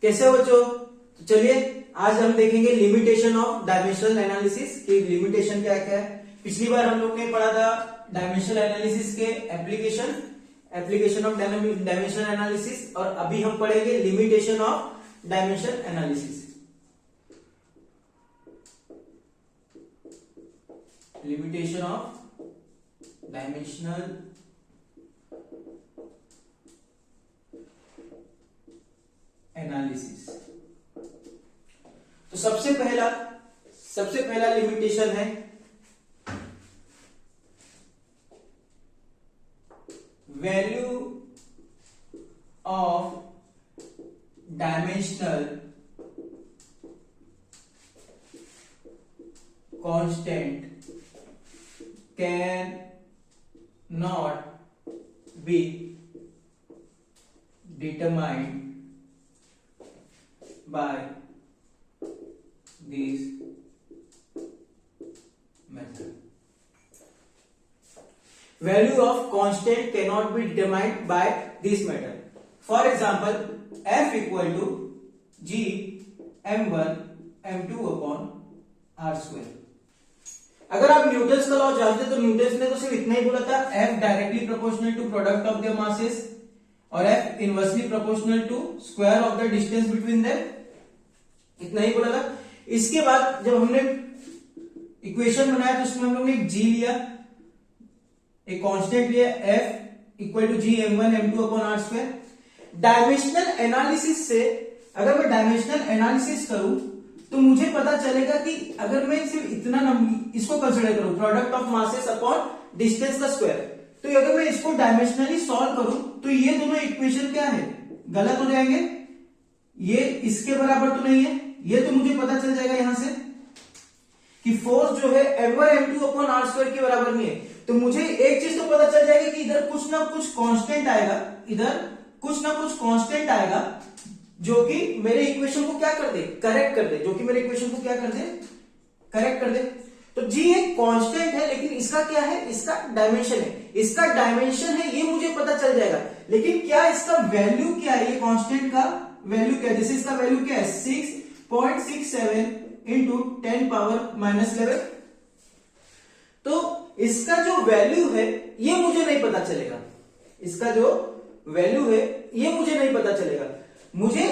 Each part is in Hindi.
कैसे बच्चों? तो चलिए आज हम देखेंगे लिमिटेशन ऑफ डायमेंशनल एनालिसिस की लिमिटेशन क्या क्या है। पिछली बार हम लोग ने पढ़ा था डायमेंशनल एनालिसिस के एप्लीकेशन ऑफ डायमेंशनल एनालिसिस, और अभी हम पढ़ेंगे limitation of dimensional analysis. Limitation of dimensional analysis. तो सबसे पहला लिमिटेशन है value of dimensional constant can not be determined by this method. Value of constant cannot be determined by this method. For example, f equal to g m1 m2 upon r square. अगर आप न्यूटन्स का लॉ जानते तो न्यूटन्स ने तो सिर्फ इतना ही बोला था, f directly proportional to product of their masses और f inversely proportional to square of the distance between them, इतना ही बोला था। इसके बाद जब हमने इक्वेशन बनाया तो उसमें हम लोग ने एक g लिया, एक कांस्टेंट लिया f equal to G m1 m2 upon r square. Dimensional analysis से अगर मैं डायमेंशनल एनालिसिस करूं तो मुझे पता चलेगा कि अगर मैं सिर्फ इतना इसको कंसीडर करूं product of masses upon distance का स्क्वायर, तो अगर मैं इसको डायमेंशनली सॉल्व करूं तो ये दोनों इक्वेशन क्या है, गलत हो जाएंगे। ये इसके बराबर तो नहीं है, ये तो मुझे पता चल जाएगा यहां से कि फोर्स जो है m1 m2 upon r square के बराबर नहीं है। तो मुझे एक चीज तो पता चल जाएगा कि इधर कुछ ना कुछ कांस्टेंट आएगा, इधर कुछ ना कुछ कांस्टेंट आएगा जो कि मेरे इक्वेशन को क्या कर दे, करेक्ट कर दे, जो कि मेरे इक्वेशन को क्या कर दे, करेक्ट कर दे। तो g एक कांस्टेंट है, लेकिन इसका क्या है, इसका डायमेंशन है, इसका डायमेंशन है, ये मुझे पता चल जाएगा। लेकिन क्या इसका वैल्यू क्या है, ये कांस्टेंट का वैल्यू क्या है, जैसे इसका वैल्यू क्या है 6.67 इंटू 10 पावर -11। तो इसका जो वैल्यू है ये मुझे नहीं पता चलेगा, इसका जो वैल्यू है ये मुझे नहीं पता चलेगा। मुझे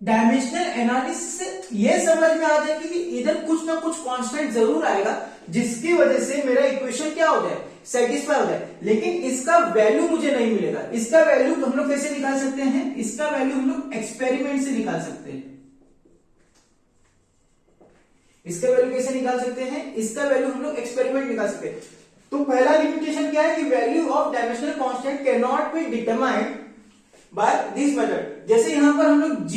डायमेंशनल एनालिसिस से ये समझ में आ जाएगी कि इधर कुछ ना कुछ कांस्टेंट जरूर आएगा जिसकी वजह से मेरा इक्वेशन क्या हो जाए, सेटिस्फाई हो जाए। लेकिन इसका वैल्यू मुझे नहीं मिलेगा। इसका वैल्यू हम लोग कैसे निकाल सकते हैं, इसका वैल्यू हम लोग एक्सपेरिमेंट से निकाल सकते हैं। इसका वैल्यू कैसे निकाल सकते हैं, इसका वैल्यू हम लोग एक्सपेरिमेंट निकाल सकते हैं। तो पहला लिमिटेशन क्या है कि value of dimensional constant can not be determined by this method. जैसे यहां पर हम लोग g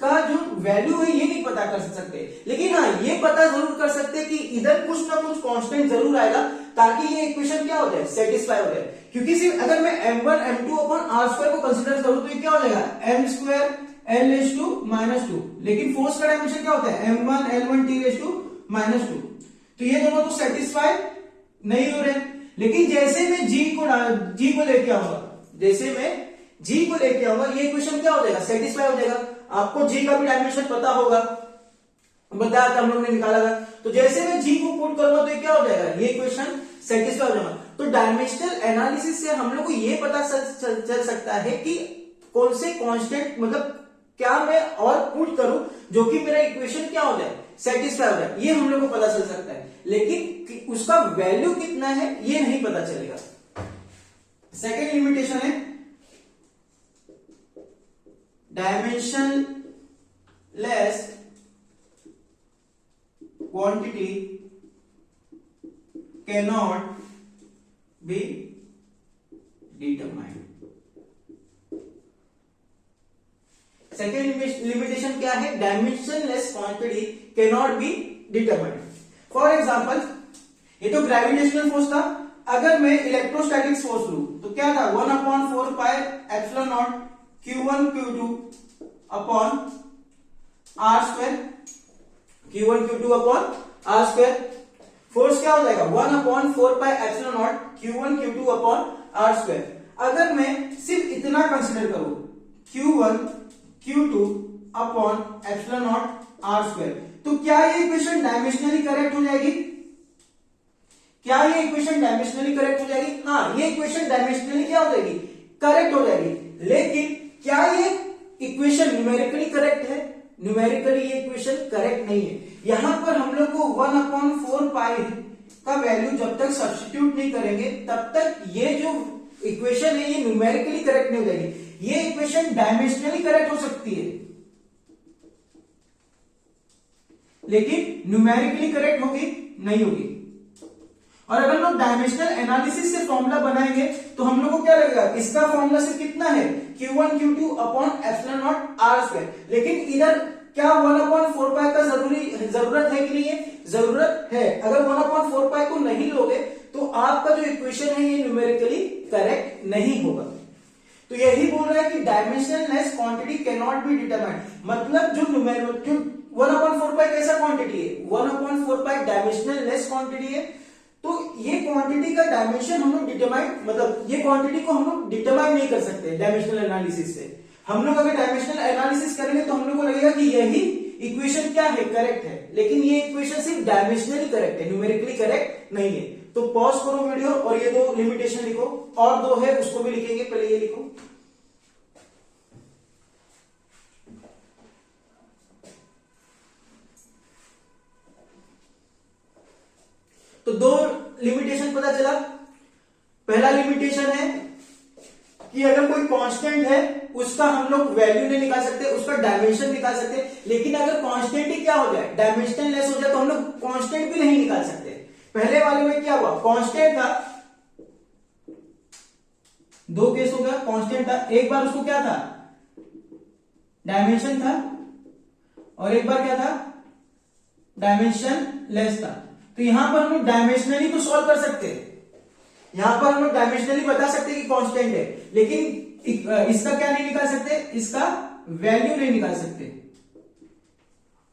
का जो वैल्यू है ये नहीं पता कर सकते, लेकिन हाँ ये पता जरूर कर सकते हैं कि इधर कुछ ना कुछ कांस्टेंट जरूर आएगा ताकि ये इक्वेशन क्या हो जाए, सेटिस्फाई हो जाए। क्योंकि सिर्फ अगर मैं m1 m2 upon r square को कंसीडर करूं तो ये क्या हो जाएगा m स्क्वायर l⁻², लेकिन फोर्स का डायमेंशन क्या होता है m1 l1 t⁻²। तो ये दोनों तो सेटिस्फाई नहीं हो रहे। लेकिन जैसे मैं g को लेके आऊंगा, जैसे मैं g को लेके आऊंगा ये इक्वेशन क्या हो जाएगा, सेटिस्फाई हो जाएगा। आपको g का भी डायमेंशन पता होगा, बताया था हम लोग ने, निकाला था। तो जैसे मैं g को पुट करूंगा तो ये क्या हो जाएगा, ये इक्वेशन सेटिस्फाई हो जाएगा। तो डायमेंशनल एनालिसिस से हम लोग को ये पता चल सकता है कि कौन से कांस्टेंट, मतलब क्या मैं और पुट करूं जो कि मेरा इक्वेशन क्या हो जाए, सेटिस्फाई हो जाए, ये हम लोग को पता चल सकता है। लेकिन उसका वैल्यू कितना है ये नहीं पता चलेगा। सेकेंड लिमिटेशन है dimensionless quantity cannot be determined. Second limitation क्या है, dimensionless quantity cannot be determined. For example ये तो ग्रेविटेशनल फोर्स था, अगर मैं इलेक्ट्रोस्टैटिक्स फोर्स लूं तो क्या था 1/4 pi epsilon naught Q1 Q2 upon r square, Q1 Q2 upon r square. Force क्या हो जाएगा 1/4 pi epsilon naught Q1 Q2 upon r square. अगर मैं सिर्फ इतना कंसीडर करूं Q1 Q2 upon epsilon naught R square. तो क्या ये इक्वेशन डायमेंशनली करेक्ट हो जाएगी? क्या ये इक्वेशन डायमेंशनली करेक्ट हो जाएगी? हाँ, ये इक्वेशन डायमेंशनली क्या हो जाएगी? करेक्ट हो जाएगी। लेकिन क्या ये इक्वेशन न्यूमेरिकली करेक्ट है? न्यूमेरिकली ये इक्वेशन करेक्ट नहीं है। यहां पर हम लोग को 1/4 पाई का वैल्यू जब तक सब्स्टिट्यूट नहीं करेंगे तब तक ये जो इक्वेशन है ये न्यूमेरिकली करेक्ट नहीं हो जाएगी। ये इक्वेशन डायमेंशनली करेक्ट हो सकती है लेकिन न्यूमेरिकली करेक्ट होगी नहीं होगी। और अगर लोग डायमेंशनल एनालिसिस से फॉर्मूला बनाएंगे तो हम लोग को क्या लगेगा? इसका फॉर्मूला सिर्फ कितना है? Q1 Q2 upon epsilon naught R square. लेकिन इधर क्या 1/4 पाई का जरूरत है कि नहीं है? जरूरत है। अगर 1/4 पाई को नहीं लोगे तो आपका जो इक्वेशन है ये न्यूमेरिकली करेक्ट नहीं होगा। तो यही बोल रहा है कि dimensional less quantity can not be determined. मतलब जो 1/4 पाई कैसा क्वांटिटी है? 1/4 पाई डायमेंशनल लेस क्वांटिटी है। तो ये क्वांटिटी का डायमेंशन हम लोग डिटरमाइन, मतलब ये क्वांटिटी को हम लोग डिटरमाइन नहीं कर सकते डायमेंशनल एनालिसिस से। हम लोग अगर डायमेंशनल एनालिसिस करेंगे तो हम लोग को लगेगा कि यही इक्वेशन क्या है? करेक्ट है। लेकिन ये इक्वेशन सिर्फ डायमेंशनली करेक्ट है, न्यूमेरिकली करेक्ट नहीं है। तो पॉज करो वीडियो और ये दो लिमिटेशन लिखो, और दो है उसको भी लिखेंगे, पहले ये लिखो। तो दो लिमिटेशन पता चला। पहला लिमिटेशन है कि अगर कोई कांस्टेंट है उसका हम लोग वैल्यू नहीं निकाल सकते, उसका डायमेंशन निकाल सकते। लेकिन अगर कांस्टेंट ही क्या हो जाए, डायमेंशन लेस हो जाए, तो हम लोग कांस्टेंट भी नहीं निकाल सकते। पहले वाले में क्या हुआ? कांस्टेंट था, दो केस हो गया। कांस्टेंट था, एक बार उसको क्या था? डायमेंशन था, और एक बार क्या था? डायमेंशन लेस था। तो यहां पर हम लोग डायमेंशनली तो सॉल्व कर सकते हैं, यहां पर हम लोग डायमेंशनली बता सकते हैं कि कांस्टेंट है, लेकिन इसका क्या नहीं निकाल सकते? इसका वैल्यू नहीं निकाल सकते।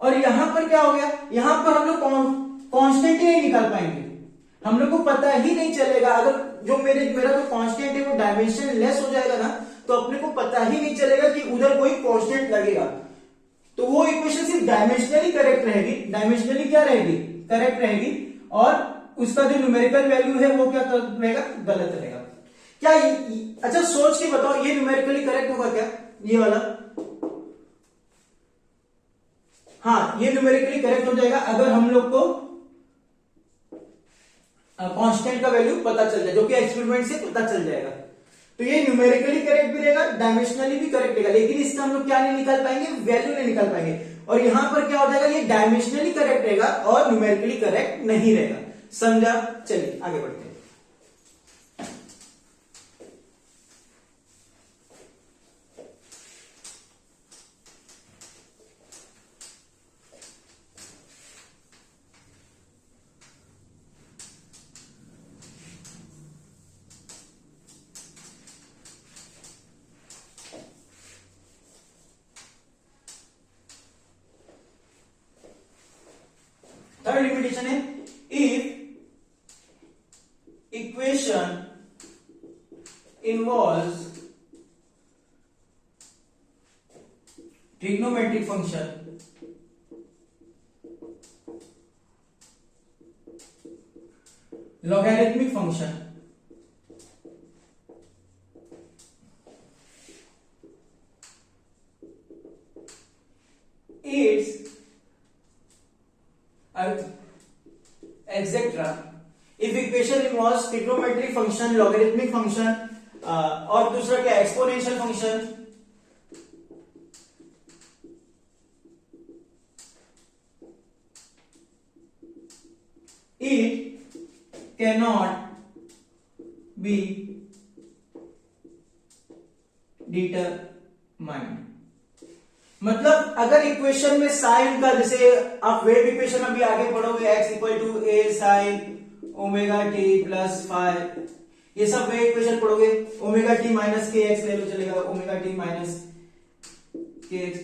और यहां पर क्या हो गया? यहां पर हम लोग कांस्टेंट ही नहीं निकाल पाएंगे, हम लोग को पता ही नहीं चलेगा। अगर जो मेरा जो कांस्टेंट है वो डायमेंशन लेस हो जाएगा ना, तो अपने को पता ही नहीं चलेगा कि उधर कोई कांस्टेंट लगेगा। तो वो इक्वेशन सिर्फ डायमेंशनली करेक्ट रहेगी, डायमेंशनली क्या रहेगी? करेक्ट रहेगी। और उसका जो न्यूमेरिकल वैल्यू है वो क्या रहेगा? गलत रहेगा। क्या अच्छा सोच के बताओ, ये न्यूमेरिकली करेक्ट होगा क्या? ये वाला, हाँ ये न्यूमेरिकली करेक्ट हो जाएगा अगर हम लोग को कांस्टेंट का वैल्यू पता चल जाए, जो कि एक्सपेरिमेंट से पता चल जाएगा। तो ये न्यूमेरिकली करेक्ट भी रहेगा, डायमेंशनली भी करेक्ट रहेगा। लेकिन इसका हम लोग क्या नहीं निकाल पाएंगे? वैल्यू नहीं निकाल पाएंगे। और यहां पर क्या हो जाएगा? ये डायमेंशनली करेक्ट रहेगा और न्यूमेरिकली करेक्ट नहीं रहेगा। समझा? चलिए आगे बढ़ते हैं। थर्ड लिमिटेशन है, if equation involves trigonometric function logarithmic function its etc. If equation involves trigonometric function, logarithmic function और दूसरा क्या? Exponential function, it cannot be determined। मतलब अगर इक्वेशन में साइन का, जैसे आप वेव इक्वेशन अभी आगे पढ़ोगे, x equal to A sine omega T plus five, ये सब वेव इक्वेशन पढ़ोगे। Omega T minus K X ले लो, चलेगा, omega T minus K X,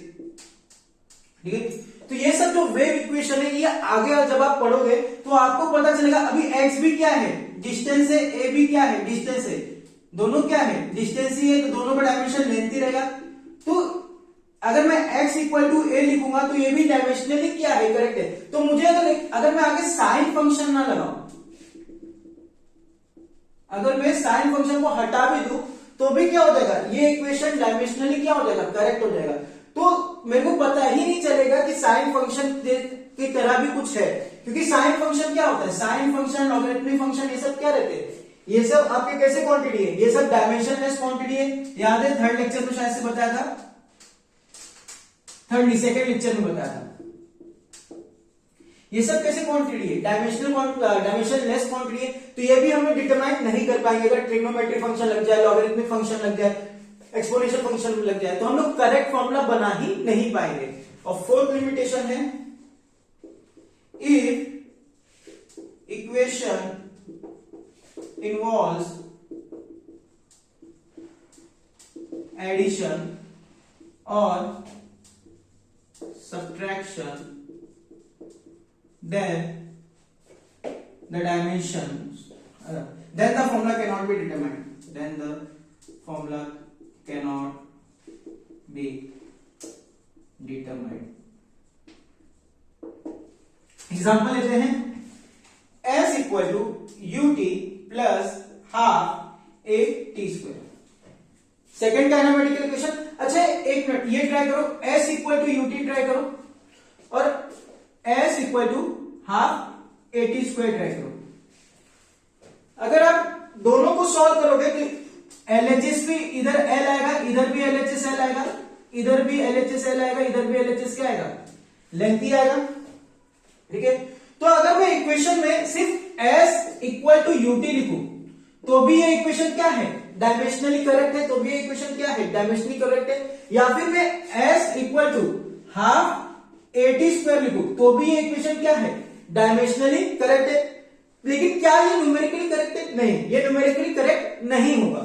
ठीक है। तो ये सब जो वेव इक्वेशन है ये आगे जब आप पढ़ोगे तो आपको पता चलेगा। अभी x भी क्या है? डिस्टेंस है, a भी क्या है? डिस्टेंस है, दोनों क्या है? डिस्टेंस ही है, तो दोनों का डायमेंशन लेंथ ही रहेगा। तो अगर मैं x इक्वल टू ए लिखूंगा तो ये भी डायमेंशनली क्या है, करेक्ट है। तो मुझे अगर मैं आगे साइन फंक्शन ना लगाऊं, अगर मैं साइन फंक्शन को हटा भी दूं तो भी क्या हो जाएगा, ये इक्वेशन डायमेंशनली क्या हो जाएगा, करेक्ट हो जाएगा। तो मेरे को पता ही नहीं चलेगा कि साइन फंक्शन की तरह भी कुछ है, क्योंकि साइन फंक्शन क्या होता है, साइन फंक्शन, लॉगरिथमिक फंक्शन, ये सब क्या रहते हैं, ये सब आपके कैसे क्वांटिटी है, ये सब डायमेंशनलेस क्वांटिटी है। याद है थर्ड लेक्चर में शायद से बताया था, सेकंड लेक्चर में बताया था। ये सब कैसे क्वांटिटी है, डायमेंशनलेस क्वांटिटी है। तो ये भी हम लोग डिटरमाइन नहीं कर पाएंगे अगर ट्रिग्नोमेट्रिक फंक्शन लग जाए, लॉगरिथमिक फंक्शन लग जाए, एक्सपोनेंशियल फंक्शन लग जाए, तो हम लोग करेक्ट फॉर्मूला बना ही नहीं पाएंगे। और फोर्थ लिमिटेशन है, if equation involves addition or subtraction, then the dimensions, then the formula cannot be determined, then the formula cannot be determined. Example लेते हैं, s equal to ut plus half A T square, second kinematical equation. अच्छा एक मिनट, ये ट्राई करो, s equal to UT try करो और s equal to half A T square try करो। अगर आप दोनों को सॉल्व करोगे तो LHS भी इधर L आएगा, इधर भी LHS L आएगा, इधर भी LHS L आएगा, इधर भी LHS क्या आएगा, लेंथी आएगा, ठीक है। तो अगर मैं इक्वेशन में सिर्फ s इक्वल टू यूटी लिखूं तो भी ये इक्वेशन क्या है, डायमेंशनली करेक्ट है, तो भी ये इक्वेशन क्या है, डायमेंशनली करेक्ट है। या फिर मैं s equal to half A T square लिखूं तो भी ये इक्वेशन क्या है, डायमेंशनली करेक्ट है। लेकिन क्या ये न्यूमेरिकली करेक्ट है, नहीं, ये न्यूमेरिकली करेक्ट नहीं होगा।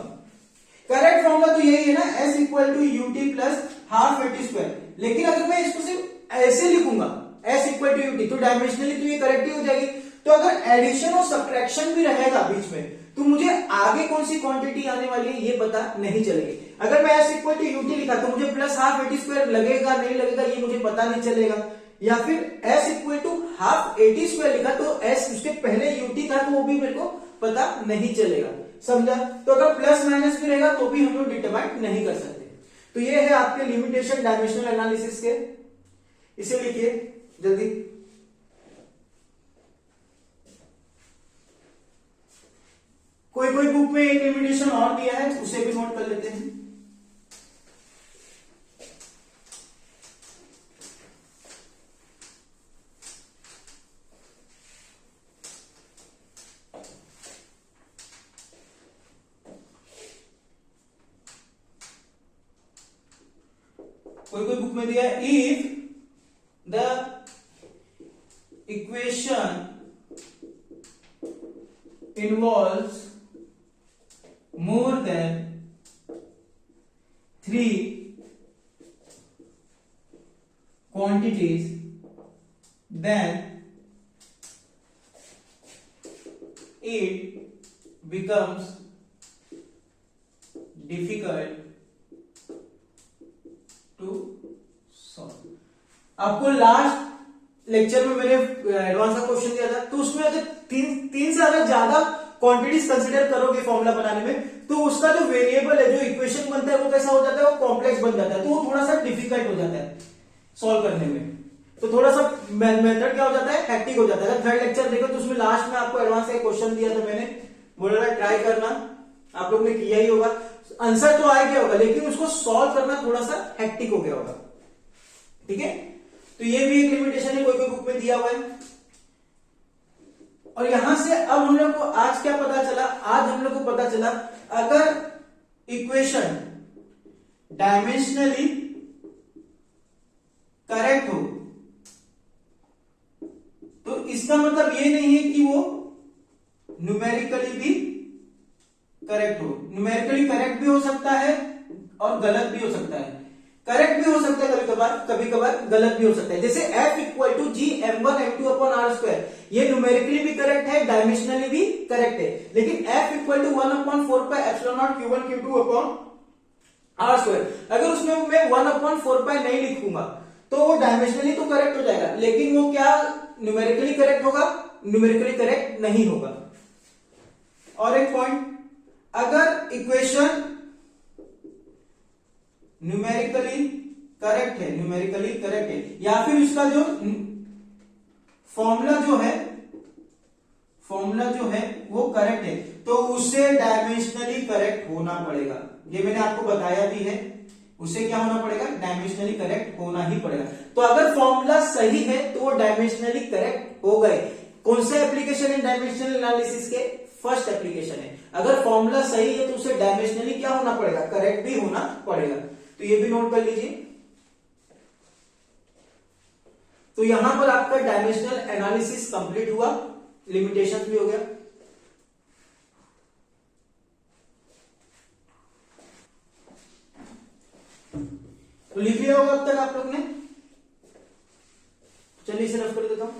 करेक्ट फॉर्मूला तो यही है ना, s equal to UT plus half A T square. लेकिन अगर मैं इसको सिर्फ ऐसे लिखूंगा s इक्वल टू यूटी तो डायमेंशनली तो ये करेक्ट ही हो जाएगी। तो अगर एडिशन और सब्ट्रैक्शन भी रहेगा बीच में तो मुझे आगे कौन सी क्वांटिटी आने वाली है ये पता नहीं चलेगी। अगर मैं s इक्वल टू यूटी लिखा तो मुझे plus half A T square लगेगा नहीं लगेगा ये मुझे पता नहीं चलेगा। या फिर s equal to half A T square लिखा तो s उसके पहले यूटी था तो वो भी मेरे को पता नहीं चलेगा, समझा। तो अगर प्लस माइनस भी रहेगा तो भी हम लोग डिटरमाइन नहीं कर सकते। तो ये है आपके लिमिटेशन डायमेंशनल एनालिसिस के। इसे लिखिए जल्दी, कोई कोई बुक में एक लिमिटेशन और दिया है उसे भी नोट कर लेते हैं। कोई कोई बुक में दिया है, if the equation involves more than 3 quantities, then it becomes difficult to solve। आपको लास्ट लेक्चर में मैंने एडवांस का क्वेश्चन दिया था, तो उसमें अगर तीन से अगर ज्यादा क्वांटिटीज कंसीडर करोगे फॉर्मूला बनाने में तो उसका जो वेरिएबल है, जो इक्वेशन बनता है वो कैसा हो जाता है, वो कॉम्प्लेक्स बन जाता है, तो वो थोड़ा सा डिफिकल्ट हो जाता है सॉल्व करने में। तो थोड़ा सा मेथड क्या हो जाता है, हैक्टिक हो जाता है। अगर थर्ड लेक्चर देखो तो उसमें लास्ट में आपको एडवांस का क्वेश्चन दिया था, मैंने बोला था ट्राई करना, आप लोग ने किया ही होगा, आंसर तो आ गया होगा लेकिन उसको सॉल्व करना थोड़ा सा हैक्टिक हो गया होगा, ठीक है। तो ये भी एक लिमिटेशन है, कोई कोई बुक में दिया हुआ है। और यहां से अब हम लोग को आज क्या पता चला, आज हम लोग को पता चला अगर इक्वेशन डायमेंशनली करेक्ट हो तो इसका मतलब ये नहीं है कि वो न्यूमेरिकली भी करेक्ट हो। न्यूमेरिकली करेक्ट भी हो सकता है और गलत भी हो सकता है। करेक्ट भी हो सकता है कभी कभार गलत भी हो सकता है। जैसे f equal to G m1 m2 upon R square, ये न्यूमेरिकली भी करेक्ट है, डायमेंशनली भी करेक्ट है। लेकिन f equal to 1 upon 4 pi epsilon naught q1 q2 upon R square. अगर उसमें मैं 1/4 नहीं लिखूंगा तो वो डायमेंशनली तो करेक्ट हो जाएगा, लेकिन वो क्या न्यूमेरिकली करेक्ट होगा? न्यूमेरिकली करेक्ट नहीं होगा। और एक पॉइंट, अगर इक्वेशन न्यूमेरिकली करेक्ट है या फिर उसका जो फॉर्मूला जो है वो करेक्ट है, तो उसे डायमेंशनली करेक्ट होना पड़ेगा। ये मैंने आपको बताया भी है, उसे क्या होना पड़ेगा? डायमेंशनली करेक्ट होना ही पड़ेगा। तो अगर फॉर्मूला सही है तो वो डायमेंशनली करेक्ट हो गए। कौन सा एप्लीकेशन है डायमेंशनल एनालिसिस के? फर्स्ट एप्लीकेशन है। अगर फॉर्मूला सही है तो उसे डायमेंशनली क्या होना पड़ेगा? करेक्ट भी होना पड़ेगा। तो ये भी नोट कर लीजिए। तो यहां पर आपका डायमेंशनल एनालिसिस कंप्लीट हुआ, लिमिटेशन भी हो गया। तो लिख लिया होगा अब तक आप लोग ने। चलिए इसे रफ कर देता हूं।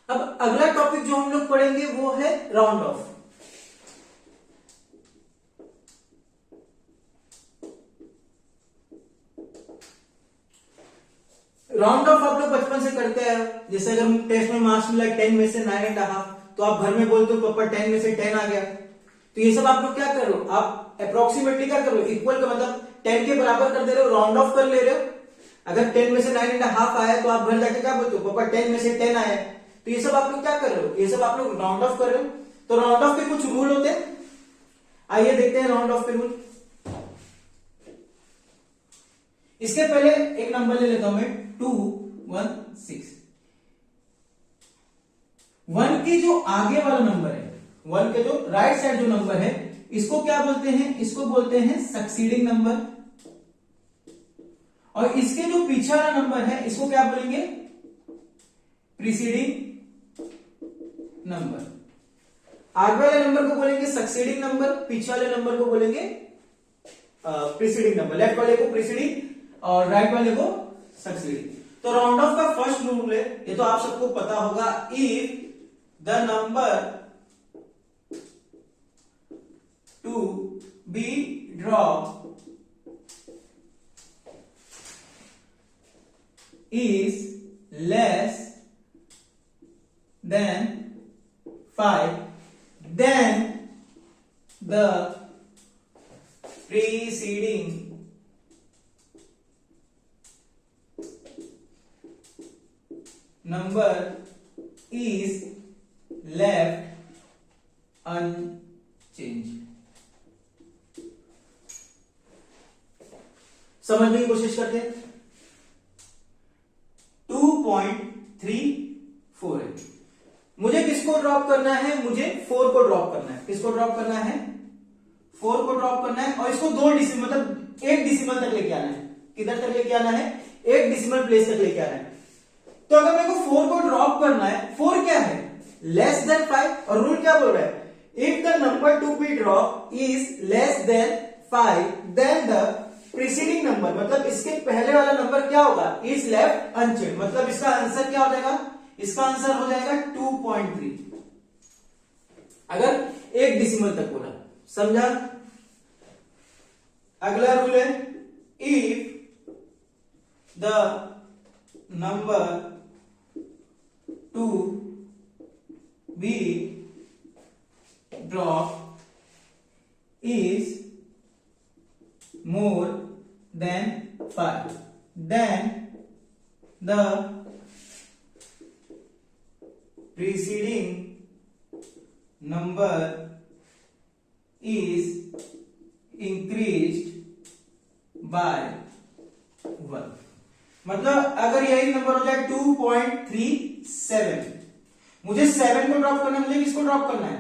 अब अगला टॉपिक जो हम लोग पढ़ेंगे वो है राउंड ऑफ। राउंड ऑफ आप लोग बचपन से करते हैं। जैसे अगर टेस्ट में मार्क्स मिला 10 में से 9.5, तो आप घर में बोलते हो पापा 10 में से 10 आ गया। तो ये सब आप लोग क्या कर रहे हो? आप अप्रोक्सीमेटली क्या कर रहे हो? इक्वल का मतलब 10 के बराबर कर दे रहे हो, राउंड ऑफ कर ले रहे हो। अगर 10 में से 9.5 आया तो आप घर जाके क्या बोलते हो? पापा 10 में से 10 आया। तो ये सब आप लोग क्या कर रहे हो? ये सब आप लोग राउंड ऑफ कर रहे हो। तो राउंड ऑफ के कुछ रूल होते हैं, आइए देखते हैं राउंड ऑफ के रूल। इसके पहले एक नंबर ले लेता हूं मैं, 216। 1 के जो आगे वाला नंबर है, 1 के जो राइट साइड जो नंबर है, इसको क्या बोलते हैं? इसको बोलते हैं सक्सीडिंग नंबर। और इसके जो पीछे वाला नंबर है, इसको क्या बोलेंगे? Preceding number. आगे वाले नंबर को बोलेंगे सक्सीडिंग नंबर, पीछे वाले नंबर को बोलेंगे प्रीसीडिंग नंबर। लेफ्ट वाले को प्रीसीडिंग और राइट वाले को सक्सीडिंग। तो राउंड ऑफ का फर्स्ट रूल है, ये तो आप सबको पता होगा, if the number to be drop is less than 5, then the preceding number is left unchanged। समझने की कोशिश करते हैं। 2.34 है। मुझे किसको ड्रॉप करना है? मुझे 4 को ड्रॉप करना है। किसको ड्रॉप करना है? 4 को ड्रॉप करना है, और इसको 2 डिसिमल मतलब 1 डिसिमल तक लेके आना है। किधर तक लेके आना है? 1 डिसिमल प्लेस तक लेके आना है। तो अगर मेरे को 4 को ड्रॉप करना है, 4 क्या है? Less than 5। और रूल क्या बोल रहा है? If the number to be drop is less than 5, then the preceding number, मतलब इसके पहले वाला नंबर क्या होगा? Is left unchanged. मतलब इसका आंसर क्या हो जाएगा? इसका आंसर हो जाएगा 2.3, अगर 1 डिसिमल तक बोला। समझा? अगला रूल है, if the number to be drop is more than 5, then the preceding number is increased by 1। मतलब अगर यही नंबर हो जाए 2.37, मुझे 7 को ड्रॉप करना है। मुझे किसको ड्रॉप करना है?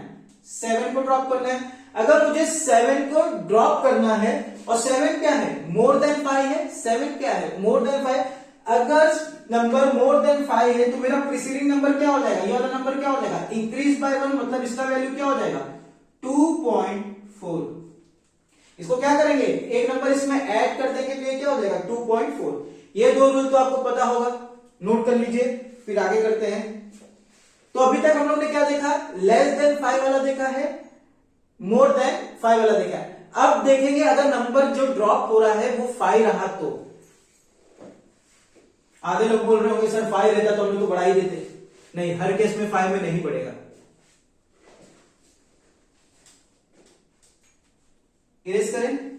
7 को ड्रॉप करना है। अगर मुझे 7 को ड्रॉप करना है, और 7 क्या है? मोर देन 5 है। 7 क्या है? More than 5। अगर नंबर मोर देन 5 है तो मेरा प्रीसीडिंग नंबर क्या हो जाएगा? ये वाला नंबर क्या हो जाएगा? इंक्रीज बाय 1, मतलब इसका वैल्यू क्या हो जाएगा? 2.4। इसको क्या करेंगे, एक नंबर इसमें ऐड कर देंगे तो ये क्या हो जाएगा 2.4। ये दो रूल तो आपको पता होगा, नोट कर लीजिए, फिर आगे करते हैं। तो अभी तक हम लोग ने क्या देखा, लेस देन 5 वाला देखा है, मोर देन 5 वाला देखा है। अब देखेंगे अगर नंबर जो ड्रॉप हो रहा है वो 5 रहा तो। आधे लोग बोल रहे होंगे सर 5 रहता तो हम लोग तो बढ़ा ही देते। नहीं, हर केस में 5 में नहीं बढ़ेगा। इरेज करें,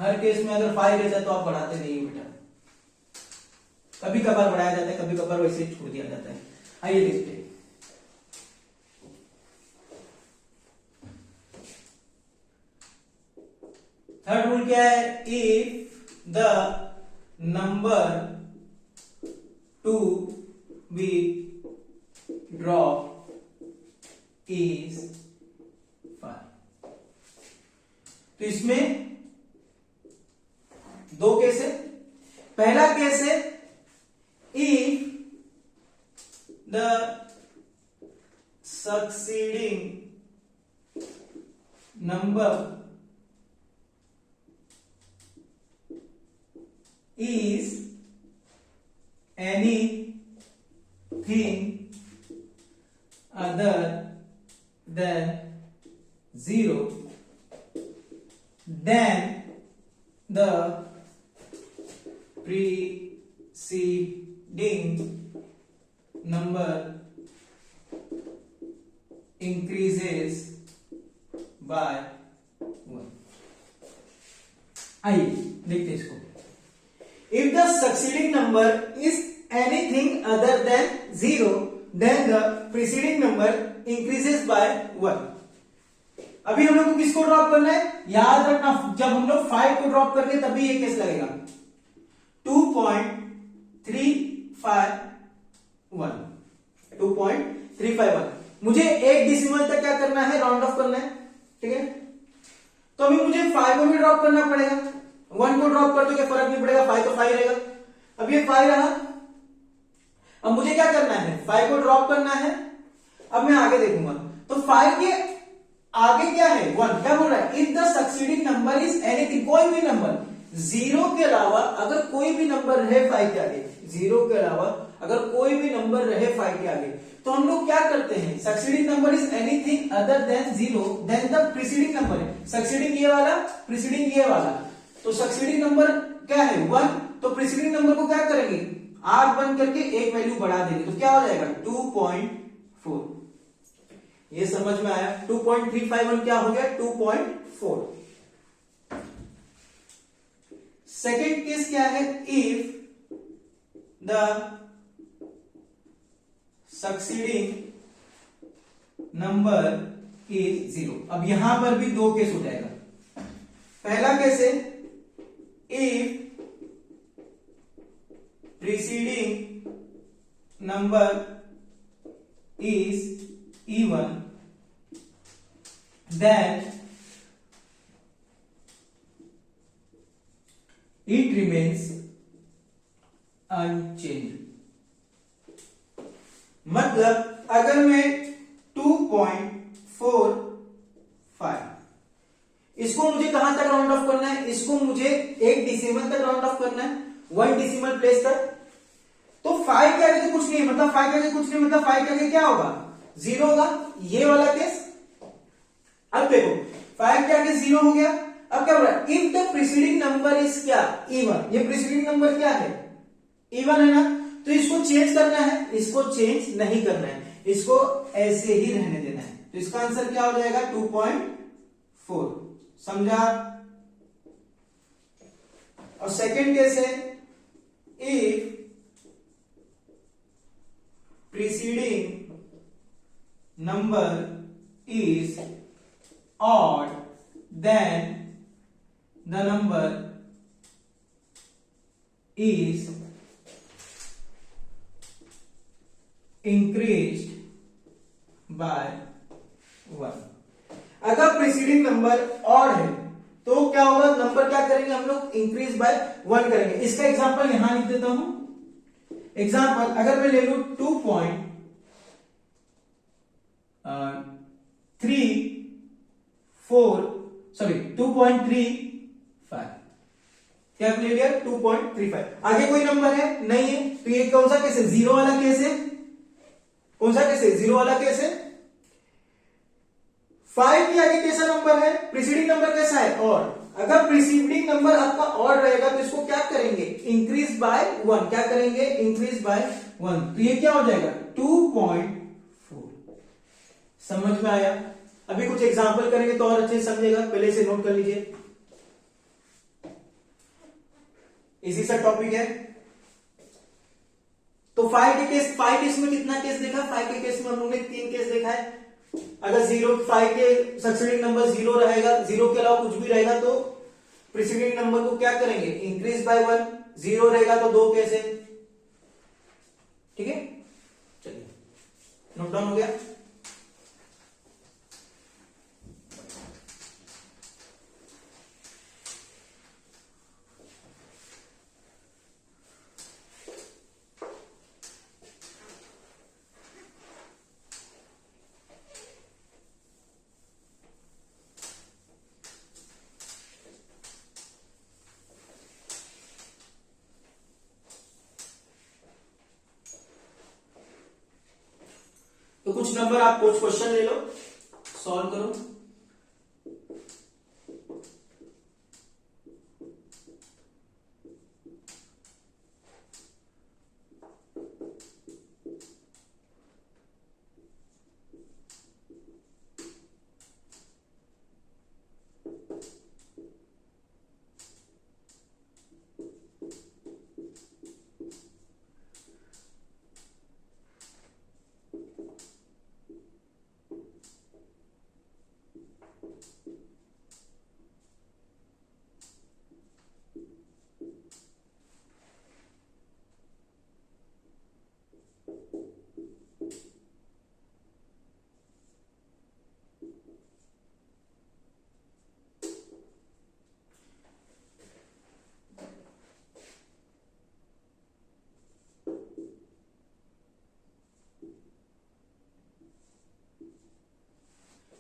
हर केस में अगर 5 रहता तो आप बढ़ाते नहीं बेटा, कभी कभार बढ़ाया जाता है, कभी कभार वैसे ही छोड़ दिया जाता है। आइए देखते हैं। थर्ड रूल क्या है, if the number to be drop is 5। तो इसमें दो केस है। पहला केस है if the succeeding number is anything other than 0, then the preceding number increases by 1। आइए देखते हैं इसको। If the succeeding number is anything other than 0, then the preceding number increases by 1। अभी हम लोग को किसको ड्रॉप करना है, याद रखना, जब हम लोग 5 को ड्रॉप करेंगे तभी ये केस लगेगा 2.351। 2.351 मुझे एक डिसिमल तक क्या करना है, राउंड ऑफ करना है, ठीक है। तो अभी मुझे 5 को भी ड्रॉप करना पड़ेगा। 1 को ड्रॉप कर दो क्या फर्क नहीं पड़ेगा, 5 तो 5 रहेगा। अब ये 5 रहा, अब मुझे क्या करना है, 5 को ड्रॉप करना है। अब मैं आगे देखूंगा तो 5 के आगे क्या है, 1। क्या बोल रहा है, if the succeeding number is anything, कोई भी नंबर 0 के अलावा अगर कोई भी नंबर रहे 5 के आगे, 0 के अलावा अगर कोई भी नंबर रहे 5 के आगे, तो हम लोग क्या करते हैं, succeeding number is anything other than 0, then the preceding number है, सक्सीडिंग ये वाला, प्रीसीडिंग ये वाला। तो सक्सीडिंग नंबर क्या है 1, तो प्रीसीडिंग नंबर को क्या करेंगे, आठ बंद करके एक वैल्यू बढ़ा देंगे, तो क्या हो जाएगा 2.4। ये समझ में आया, 2.351 क्या हो गया 2.4। सेकेंड केस क्या है, if the succeeding number is 0। अब यहां पर भी दो केस हो जाएगा। पहला केस है if preceding number is even, then it remains unchanged। मतलब अगर मैं 2.45 इसको मुझे कहां तक राउंड ऑफ करना है, इसको मुझे एक डिसिमल तक राउंड ऑफ करना है, 1 डिसिमल प्लेस तक। तो 5 के आगे तो कुछ नहीं, मतलब 5 के आगे कुछ नहीं, मतलब 5 के आगे क्या होगा 0 होगा, ये वाला केस। अब देखो 5 के आगे 0 हो गया। अब क्या हो रहा है, if the preceding number is क्या इवन, ये प्रीसीडिंग नंबर क्या है इवन है ना, तो इसको चेंज करना है, इसको चेंज नहीं करना है, इसको ऐसे ही रहने देना है। तो इसका आंसर क्या हो जाएगा 2.4। समझा। और सेकेंड केस है if preceding number is odd then the number is increased by 1। अगर प्रीसीडिंग नंबर ऑड है तो क्या होगा, नंबर क्या करेंगे हम लोग इंक्रीज बाय 1 करेंगे। इसका एग्जांपल यहां लिख देता हूं। एग्जांपल अगर मैं ले लू 2.35। क्या ले लिया? 2.35। आगे कोई नंबर है? नहीं है। तो ये कौन सा केस है? जीरो वाला केस है। कौन सा केस है? जीरो वाला केस है। 5 के आगे कैसा नंबर है? प्रीसीडिंग नंबर कैसा है? और। अगर प्रीसीडिंग नंबर आपका और रहेगा तो इसको क्या करेंगे? Increase by 1। क्या करेंगे? Increase by 1। तो ये क्या हो जाएगा? 2.4। समझ में आया? अभी कुछ एग्जांपल करेंगे तो और अच्छे से समझेगा। पहले से नोट कर लीजिए, इसी सा टॉपिक है। तो 5 केस में कितना केस देखा? 5 के केस में हम लोगों ने 3 केस देखा है। अगर 5 के सक्सीडिंग नंबर 0 रहेगा, 0 के अलावा कुछ भी रहेगा तो प्रीसीडिंग नंबर को क्या करेंगे? Increase by 1। 0 रहेगा तो 2 केस है। ठीक है, चलिए नोट डाउन हो गया। तो कुछ नंबर आप कुछ क्वेश्चन ले लो, सॉल्व करो।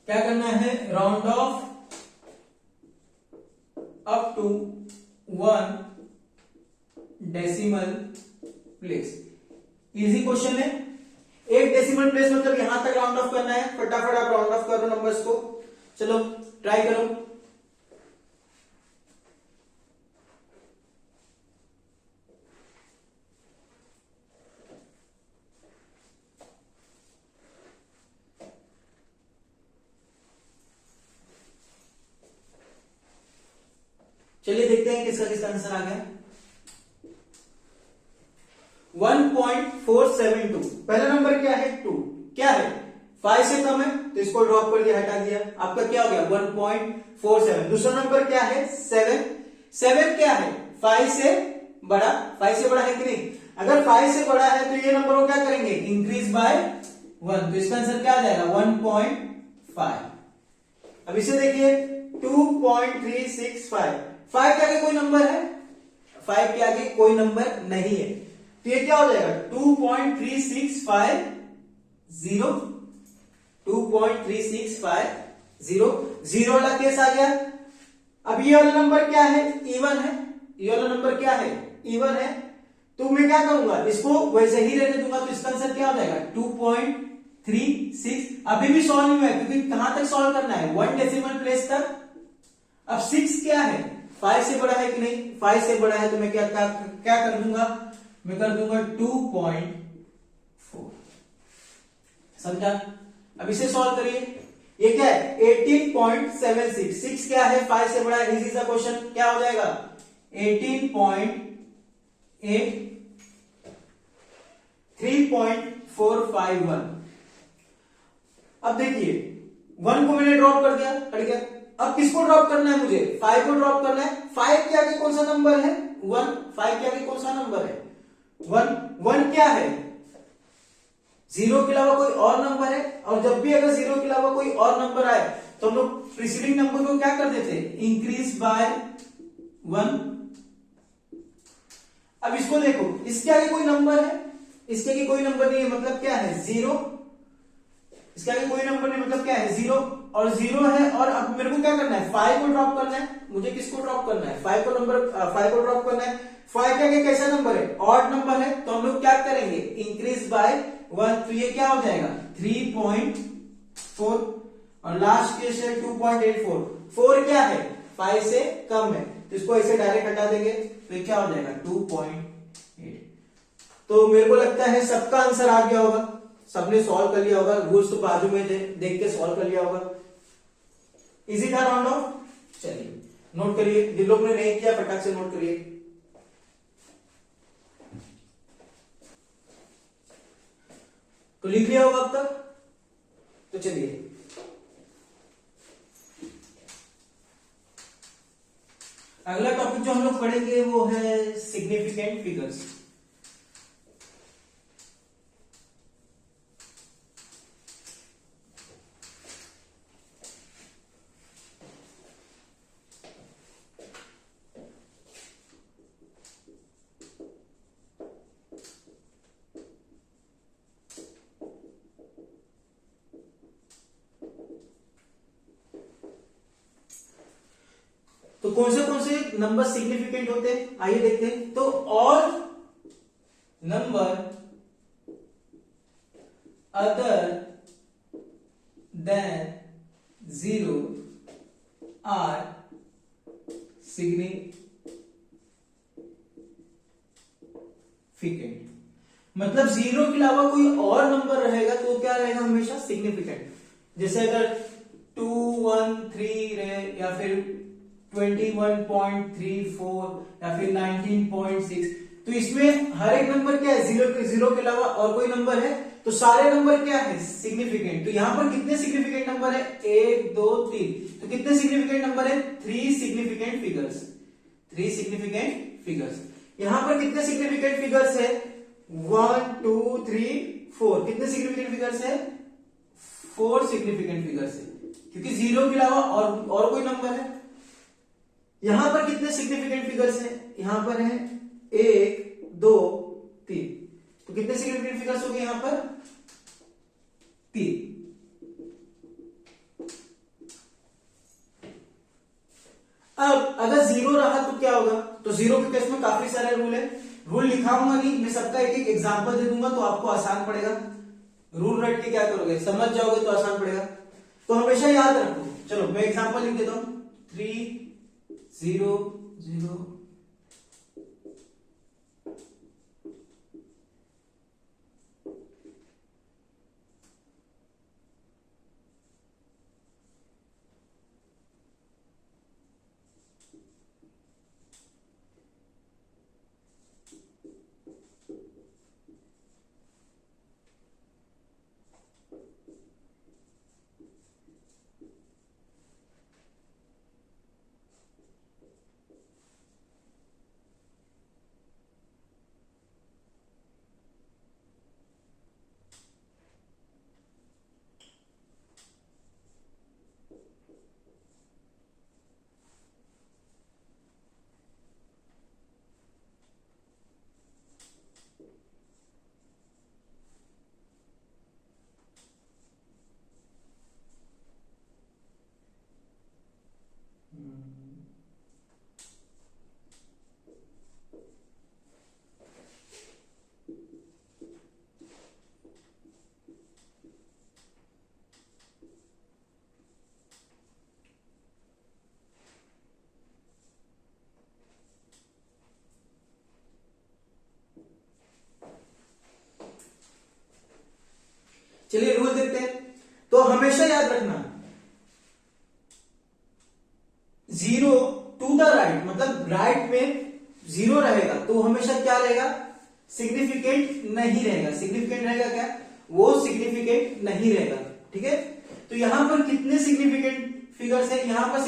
क्या करना है? Round off up to 1 decimal place. Easy question है। 1 डेसिमल प्लेस मतलब यहां तक राउंड ऑफ करना है। फटाफट आप राउंड ऑफ करो नंबर्स को। चलो ट्राई करो। चलिए देखते हैं किसका किसका आंसर आ गया। 1.472। पहला नंबर क्या है? 2। क्या है? 5 से कम है तो इसको ड्रॉप कर दिया, हटा दिया। आपका क्या हो गया? 1.47। दूसरा नंबर क्या है? 7। 7 क्या है? 5 से बड़ा। 5 से बड़ा है कि नहीं? अगर 5 से बड़ा है तो ये नंबर को क्या करेंगे? Increase by 1। तो इसका आंसर क्या आ जाएगा? 1.5। अब इसे देखिए 2.365। 5 के आगे कोई नंबर है? 5 के आगे कोई नंबर नहीं है तो ये क्या हो जाएगा? 2.3650। 2.3650। 0 वाला केस आ गया। अब ये वाला नंबर क्या है? इवन है। ये वाला नंबर क्या है? इवन है। तो मैं क्या करूंगा? इसको वैसे ही रहने दूंगा। तो इसका आंसर क्या हो जाएगा? 2.36। अभी भी सॉल्व नहीं हुआ है क्योंकि कहां तक सॉल्व करना है? 1 डेसिमल प्लेस तक। अब 6 क्या है? 5 से बड़ा है कि नहीं? 5 से बड़ा है तो मैं क्या कर दूंगा? मैं कर दूंगा 2.4। समझा? अब इसे सॉल्व करिए। ये क्या है? 18.76। 6 क्या है? 5 से बड़ा है। इजी सा क्वेश्चन। क्या हो जाएगा? 18.8। 3.451। अब देखिए 1 को मैंने ड्रॉप कर दिया, हट गया। अब किसको ड्रॉप करना है मुझे? 5 को ड्रॉप करना है। 5 के आगे कौन सा नंबर है? 1। 5 के आगे कौन सा नंबर है? 1। 1 क्या है? 0 के अलावा कोई और नंबर है। और जब भी अगर 0 के अलावा कोई और नंबर आए तो हम लोग प्रीसीडिंग नंबर को क्या कर देते? Increase by 1। अब इसको देखो, इसके आगे कोई नंबर है? इसके आगे कोई नंबर नहीं है मतलब क्या है? 0। इसके आगे कोई नंबर नहीं, मतलब क्या है, जीरो, और जीरो है। और अब मेरे को क्या करना है, 5 को ड्रॉप करना है। मुझे किसको ड्रॉप करना है, 5 को ड्रॉप करना है। 5 के आगे कैसा नंबर है, ऑड नंबर है, तो हम लोग क्या करेंगे, इंक्रीज बाय 1, तो ये क्या हो जाएगा 3.4, और लास्ट केस है 2.84। 4 क्या है, 5 से कम है, तो इसको ऐसे डायरेक्ट हटा देंगे, तो ये क्या हो जाएगा 2.8। तो मेरे को लगता है सबका आंसर आ गया होगा, सबने सॉल्व कर लिया होगा, रूल्स तो बाजू में थे, देख के सॉल्व कर लिया होगा। इजी था राउंड ऑफ। चलिए नोट करिए, जिन लोग ने नहीं किया फटाक से नोट करिए। तो लिख लिया होगा अब तक। तो चलिए अगला टॉपिक जो हम लोग पढ़ेंगे वो है सिग्निफिकेंट फिगर्स। तो कौन से नंबर सिग्निफिकेंट होते हैं, आइए देखते हैं। तो all number other than 0 are significant. मतलब 0 के अलावा कोई और नंबर रहेगा तो क्या रहेगा, हमेशा सिग्निफिकेंट। जैसे अगर 2, 1, 3 रहे, या फिर 21.34 या फिर 19.6, तो इसमें हर एक नंबर क्या है, जीरो के अलावा और कोई नंबर है, तो सारे नंबर क्या है, सिग्निफिकेंट। तो यहां पर कितने सिग्निफिकेंट नंबर है, 1, 2, 3, तो कितने सिग्निफिकेंट नंबर है, 3 सिग्निफिकेंट फिगर्स। 3 significant figures. यहां पर कितने सिग्निफिकेंट फिगर्स है, 1, 2, 3, 4, कितने सिग्निफिकेंट फिगर्स है, 4 सिग्निफिकेंट फिगर्स है, क्योंकि 0 के अलावा और कोई नंबर है। यहां पर कितने सिग्निफिकेंट फिगर्स हैं, यहां पर है 1, 2, 3, तो कितने सिग्निफिकेंट फिगर्स हो गए यहां पर, 3। अब अगर 0 रहा तो क्या होगा, तो 0 के केस में काफी सारे रूल है, रूल लिखाऊंगा नहीं, मैं सबका एक एक एग्जांपल दे दूंगा, तो आपको आसान पड़ेगा। रूल रट के क्या करोगे, समझ जाओगे तो आसान पड़ेगा। तो हमेशा याद रखो, चलो मैं एग्जांपल लिख देता हूं, 3, 0, 0, चलिए रूल देखते हैं। तो हमेशा याद रखना, 0 टू द राइट, मतलब राइट में 0 रहेगा तो हमेशा क्या रहेगा, सिग्निफिकेंट नहीं रहेगा। सिग्निफिकेंट रहेगा क्या, वो सिग्निफिकेंट नहीं रहेगा, ठीक है। तो यहां पर कितने सिग्निफिकेंट फिगर्स है, यहां पर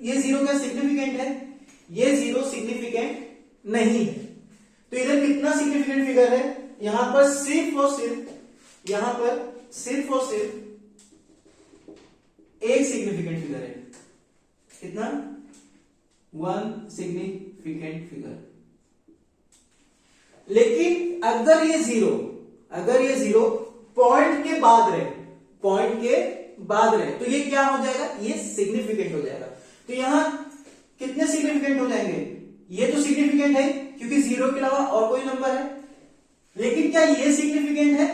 ये 0 क्या सिग्निफिकेंट है, ये 0 सिग्निफिकेंट नहीं है। तो इधर कितना सिग्निफिकेंट फिगर है, यहां पर सिर्फ और सिर्फ, यहां पर सिर्फ और सिर्फ एक सिग्निफिकेंट फिगर है, कितना, 1 सिग्निफिकेंट फिगर। लेकिन अगर ये जीरो पॉइंट के बाद रहे, पॉइंट के बाद रहे, तो ये क्या हो जाएगा, ये सिग्निफिकेंट हो जाएगा। तो यहां कितने सिग्निफिकेंट हो जाएंगे, ये तो सिग्निफिकेंट है क्योंकि 0 के अलावा और कोई नंबर है, लेकिन क्या ये सिग्निफिकेंट है,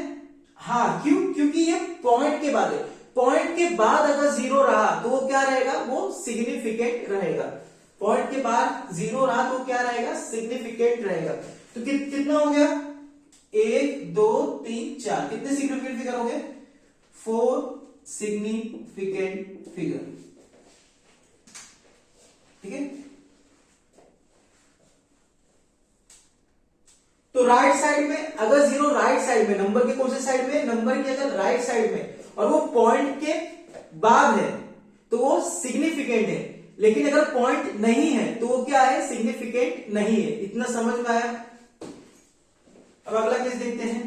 हाँ, क्यों, क्योंकि ये पॉइंट के बाद है। पॉइंट के बाद अगर 0 रहा तो वो क्या रहेगा, वो सिग्निफिकेंट रहेगा। पॉइंट के बाद 0 रहा तो क्या रहेगा, सिग्निफिकेंट रहेगा। तो कितना हो गया, 1 2 3 4, कितने सिग्निफिकेंट फिगर हो गए, 4 सिग्निफिकेंट फिगर। ठीक है, तो राइट साइड में अगर 0 राइट साइड में, नंबर के कौन से साइड में, नंबर के अगर राइट साइड में और वो पॉइंट के बाद है तो वो सिग्निफिकेंट है, लेकिन अगर पॉइंट नहीं है तो वो क्या है, सिग्निफिकेंट नहीं है। इतना समझ में आया। अब अगला केस देखते हैं।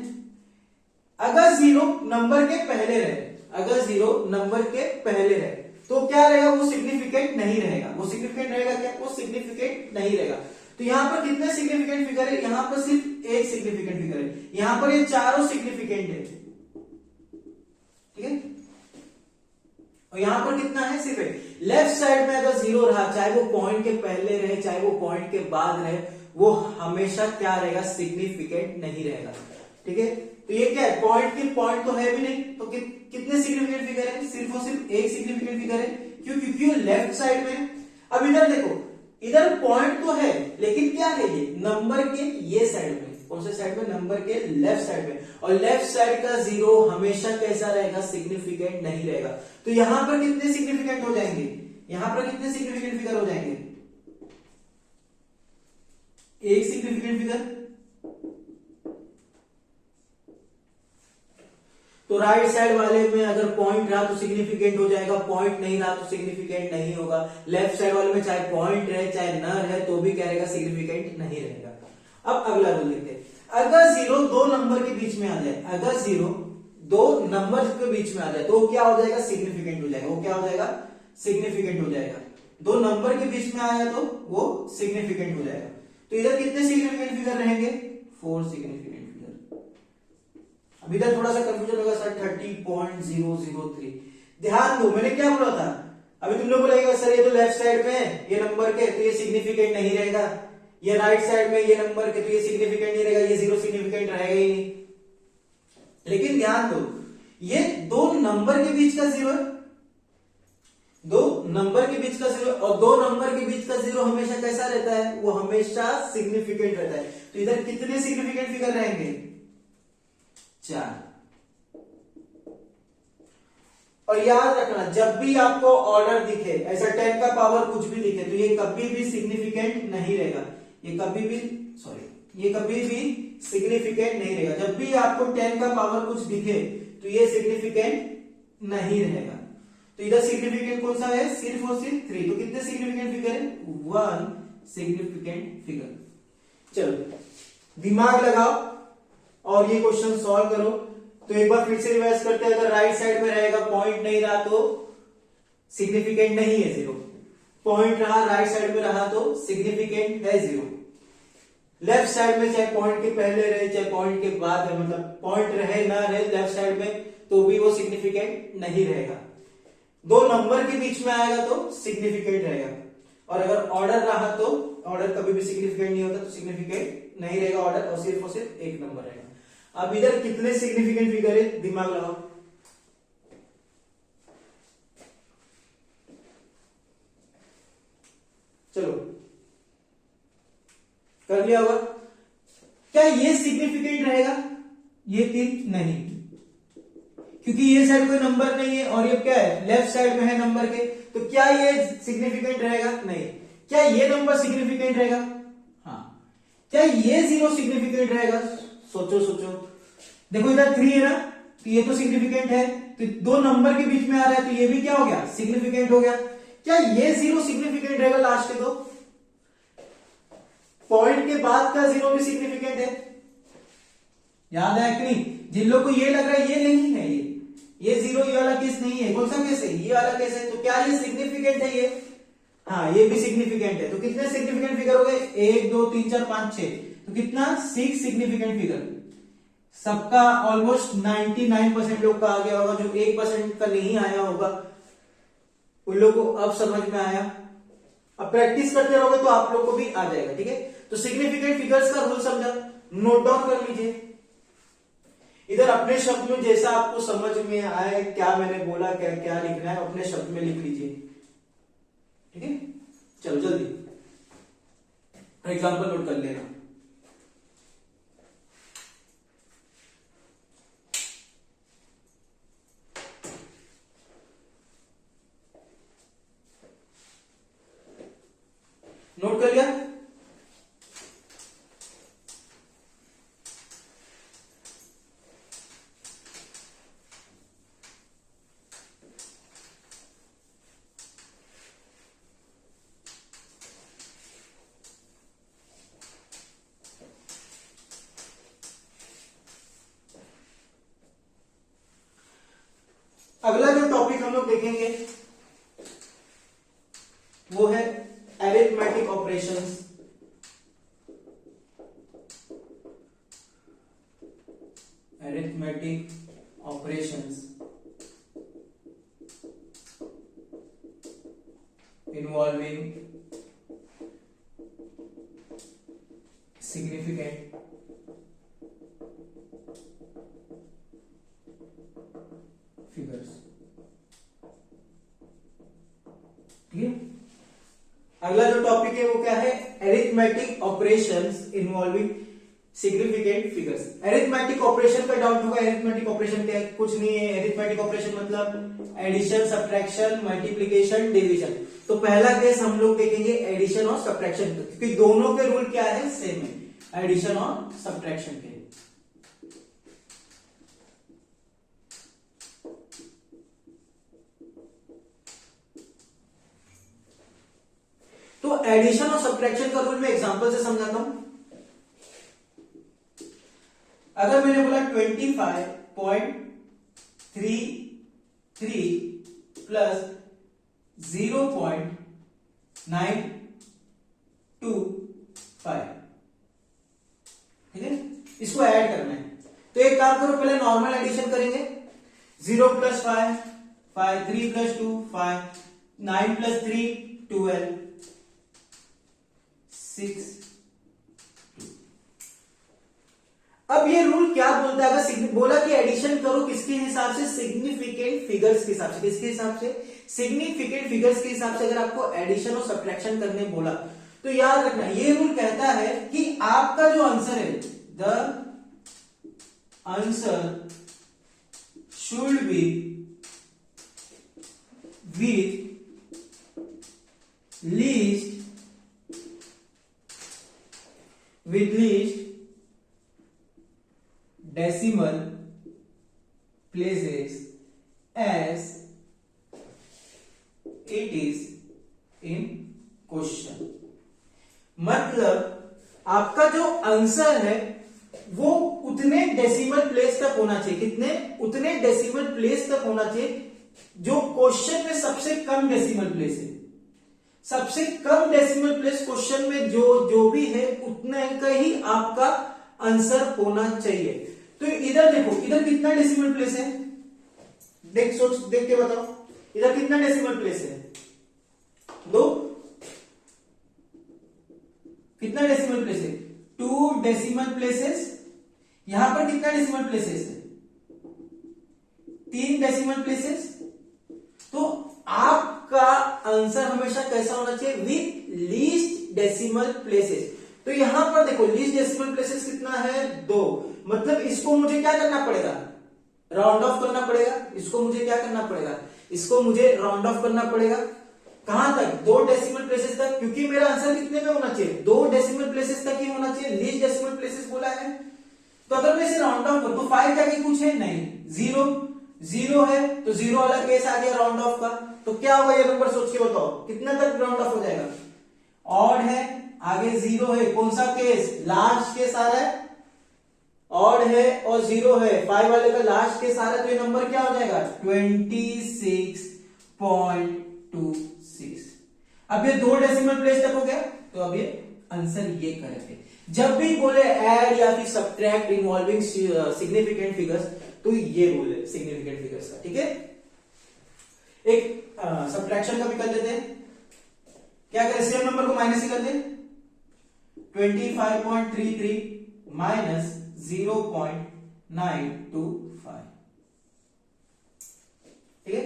अगर 0 नंबर के पहले रहे, अगर 0 नंबर के पहले रहे तो क्या रहेगा, वो सिग्निफिकेंट नहीं रहेगा। वो सिग्निफिकेंट रहेगा क्या, वो सिग्निफिकेंट नहीं रहेगा। तो यहां पर कितने सिग्निफिकेंट फिगर है, यहां पर सिर्फ एक सिग्निफिकेंट फिगर है, यहां पर ये चारों सिग्निफिकेंट है। ठीक है, और यहां पर कितना है, सिर्फ एक। लेफ्ट साइड में अगर 0 रहा, चाहे वो पॉइंट के पहले रहे चाहे वो पॉइंट के बाद रहे, वो हमेशा क्या रहेगा, सिग्निफिकेंट नहीं रहेगा। ठीक है, तो ये क्या है, पॉइंट तो है भी नहीं, तो कितने सिग्निफिकेंट फिगर है, सिर्फ और सिर्फ एक सिग्निफिकेंट फिगर है। क्यों, क्योंकि लेफ्ट साइड में। अब इधर देखो, इधर पॉइंट तो है लेकिन क्या है, ये नंबर के ये साइड में, कौन से साइड में, नंबर के लेफ्ट साइड में, और लेफ्ट साइड का 0 हमेशा कैसा रहेगा, सिग्निफिकेंट नहीं रहेगा। तो यहां पर कितने सिग्निफिकेंट हो जाएंगे, यहां पर कितने सिग्निफिकेंट फिगर हो जाएंगे, एक सिग्निफिकेंट फिगर। तो राइट साइड वाले में अगर पॉइंट रहा तो सिग्निफिकेंट हो जाएगा, पॉइंट नहीं रहा तो सिग्निफिकेंट नहीं होगा। लेफ्ट साइड वाले में चाहे पॉइंट रहे चाहे न रहे तो भी क्या रहेगा, सिग्निफिकेंट नहीं रहेगा। अब अगला रूल देखते हैं। अगर 0 दो नंबर के बीच में आ जाए, अगर 0 दो नंबर के बीच में आ जाए तो क्या हो जाएगा, सिग्निफिकेंट हो जाएगा। वो क्या हो जाएगा, सिग्निफिकेंट हो जाएगा। दो नंबर के बीच में आया तो वो सिग्निफिकेंट हो जाएगा। तो इधर कितने सिग्निफिकेंट फिगर रहेंगे, 4 सिग्निफिकेंट फिगर। अब इधर थोड़ा सा कंफ्यूजन होगा सर, 30.003। ध्यान दो, मैंने क्या बोला था, अभी तुम लोग बोलेगा सर ये तो लेफ्ट साइड में है ये नंबर के, तो ये सिग्निफिकेंट नहीं रहेगा। ये राइट साइड में ये नंबर के, तो ये सिग्निफिकेंट नहीं रहेगा, ये 0 सिग्निफिकेंट रहेगा ही नहीं। लेकिन ध्यान दो, ये दो नंबर के बीच का 0 है, दो नंबर के बीच का 0, और दो नंबर के बीच का 0 हमेशा कैसा रहता है, वो हमेशा सिग्निफिकेंट रहता है। तो इधर कितने सिग्निफिकेंट फिगर रहेंगे, 4। और याद रखना, जब भी आपको ऑर्डर दिखे, ऐसा 10 का पावर कुछ भी दिखे, तो ये कभी भी सिग्निफिकेंट नहीं रहेगा। ये कभी भी सिग्निफिकेंट नहीं रहेगा। जब भी आपको 10 का पावर कुछ दिखे तो ये सिग्निफिकेंट नहीं रहेगा। तो इधर सिग्निफिकेंट कौन सा है, सिर्फ और सिर्फ 3। तो कितने सिग्निफिकेंट फिगर है, 1 सिग्निफिकेंट फिगर। चलो दिमाग लगाओ और ये क्वेश्चन सॉल्व करो। तो एक बार फिर से रिवाइज करते हैं। अगर राइट साइड में रहेगा, पॉइंट नहीं रहा तो सिग्निफिकेंट नहीं है 0। पॉइंट रहा, राइट साइड में रहा तो सिग्निफिकेंट है 0। लेफ्ट साइड में चाहे पॉइंट के पहले रहे चाहे पॉइंट के बाद रहे, मतलब पॉइंट रहे ना रहे लेफ्ट साइड में, तो भी वो सिग्निफिकेंट नहीं रहेगा। दो नंबर के बीच में आएगा तो सिग्निफिकेंट रहेगा। और अगर ऑर्डर रहा तो ऑर्डर कभी भी सिग्निफिकेंट नहीं होता, तो सिग्निफिकेंट नहीं रहेगा ऑर्डर, और सिर्फ एक नंबर रहेगा। अब इधर कितने सिग्निफिकेंट फिगर है, दिमाग लगाओ। चलो कर लिया होगा। क्या ये सिग्निफिकेंट रहेगा, ये 3 नहीं, क्योंकि ये साइड कोई नंबर नहीं है और ये क्या है, लेफ्ट साइड में है नंबर के। तो क्या ये सिग्निफिकेंट रहेगा, नहीं। क्या ये नंबर सिग्निफिकेंट रहेगा, हाँ। क्या ये 0 सिग्निफिकेंट रहेगा, सोचो सोचो। देखो इधर 3 है ना, तो ये तो सिग्निफिकेंट है। तो दो नंबर के बीच में आ रहा है तो ये भी क्या हो गया, सिग्निफिकेंट हो गया। क्या ये 0 सिग्निफिकेंट रहेगा, लास्ट के दो पॉइंट के बाद का 0 भी सिग्निफिकेंट है। याद है कि नहीं, जिन लोग को ये लग रहा है ये नहीं है, ये 0 ये वाला केस नहीं है, कौन सा केस है, ये वाला केस है। तो क्या ये सिग्निफिकेंट है, ये हाँ ये भी सिग्निफिकेंट है। तो कितने सिग्निफिकेंट फिगर हो गए, 1 2 3 4 5 6। तो कितना, 6 सिग्निफिकेंट फिगर। सबका ऑलमोस्ट 99% लोग का आ गया होगा, जो 1% का नहीं आया होगा उन लोगों को अब समझ में आया। अब प्रैक्टिस करते रहोगे तो आप लोग को भी आ जाएगा, ठीक है। तो सिग्निफिकेंट फिगर्स का रूल समझा, नोट डाउन कर लीजिए इधर अपने शब्द में, जैसा आपको समझ में आए, क्या मैंने बोला, क्या क्या लिखना है अपने शब्द में लिख लीजिए, ठीक है। चलो जल्दी एग्जांपल नोट कर लेना। नोट कर लिया? अगला जो टॉपिक हम लोग देखेंगे वो है arithmetic operations. Arithmetic operations involving significant figures, ठीक है। अगला जो टॉपिक है वो क्या है? Arithmetic operations involving significant figures. Arithmetic operation का डाउट होगा, अरिथमेटिक ऑपरेशन क्या है? कुछ नहीं है। अरिथमेटिक ऑपरेशन मतलब एडिशन, सब्ट्रैक्शन, मल्टीप्लिकेशन, डिवीजन। तो पहला केस हम लोग देखेंगे एडिशन और सब्ट्रैक्शन, क्योंकि दोनों के रूल क्या है? सेम है, एडिशन और सब्ट्रैक्शन के। तो एडिशन और सब्ट्रैक्शन का रूल मैं एग्जांपल से समझाता हूं। अगर मैंने बोला 25.33 प्लस 0.925, ठीक है, इसको ऐड करना है। तो एक काम करो, पहले नॉर्मल एडिशन करेंगे। 0 प्लस 5, 3 प्लस 2 5, 9 प्लस 3 12, 6। अब ये रूल क्या बोलता है? अगर बोला कि एडिशन करो किसके हिसाब से? सिग्निफिकेंट फिगर्स के हिसाब से। किसके हिसाब से? सिग्निफिकेंट फिगर्स के हिसाब से। अगर आपको एडिशन और सब्ट्रैक्शन करने बोला तो याद रखना, ये रूल कहता है कि आपका जो आंसर है, the answer should be with least decimal places as it is in question। मतलब आपका जो आंसर है वो उतने डेसिमल प्लेस तक होना चाहिए। कितने? उतने डेसिमल प्लेस तक होना चाहिए जो क्वेश्चन में सबसे कम डेसिमल प्लेस है। सबसे कम डेसिमल प्लेस क्वेश्चन में जो भी है उतने का ही आपका आंसर होना चाहिए। तो इधर देखो, इधर कितना डेसिमल प्लेस है? देख के बताओ, इधर कितना डेसिमल प्लेस है? 2। कितना डेसिमल प्लेस है? 2 डेसिमल प्लेसेस। यहां पर कितना डेसिमल प्लेसेस है? 3 डेसिमल प्लेसेस। तो आपका आंसर हमेशा कैसा होना चाहिए? With least decimal places. तो यहां पर देखो, लीस्ट डेसिमल प्लेसेस कितना है? 2। मतलब इसको मुझे क्या करना पड़ेगा? राउंड ऑफ करना पड़ेगा। इसको मुझे क्या करना पड़ेगा? इसको मुझे राउंड ऑफ करना पड़ेगा। कहां तक? 2 डेसिमल प्लेसेस तक, क्योंकि मेरा आंसर कितने में होना चाहिए? 2 डेसिमल प्लेसेस तक ही होना चाहिए। लीस्ट डेसिमल प्लेसेस बोला है, तो अगर मैं इसे राउंड ऑफ करूं तो 5 जाके कुछ है नहीं, 0 है, तो 0 वाला केस आ गया राउंड ऑफ का। तो क्या होगा ये नंबर? सोच के बताओ कितना तक राउंड ऑफ हो जाएगा? ऑड है, आगे 0 है, कौन सा केस? लास्ट केस आ रहा है। ऑड है और 0 है, 5 वाले का लास्ट केस आ रहा है, तो ये नंबर क्या हो जाएगा? 26.26। अब ये 2 डेसिमल प्लेस तक हो गया, तो अब ये आंसर ये करेक्ट है। जब भी बोले ऐड या फिर सब्ट्रैक्ट इन्वॉल्विंग सिग्निफिकेंट फिगर्स, तो ये बोले सिग्निफिकेंट फिगर्स का, ठीक है। एक सब्ट्रैक्शन का भी कर लेते हैं। क्या करें, सेम नंबर को माइनस ही कर दें। 25.33 माइनस 0.925, ठीक है,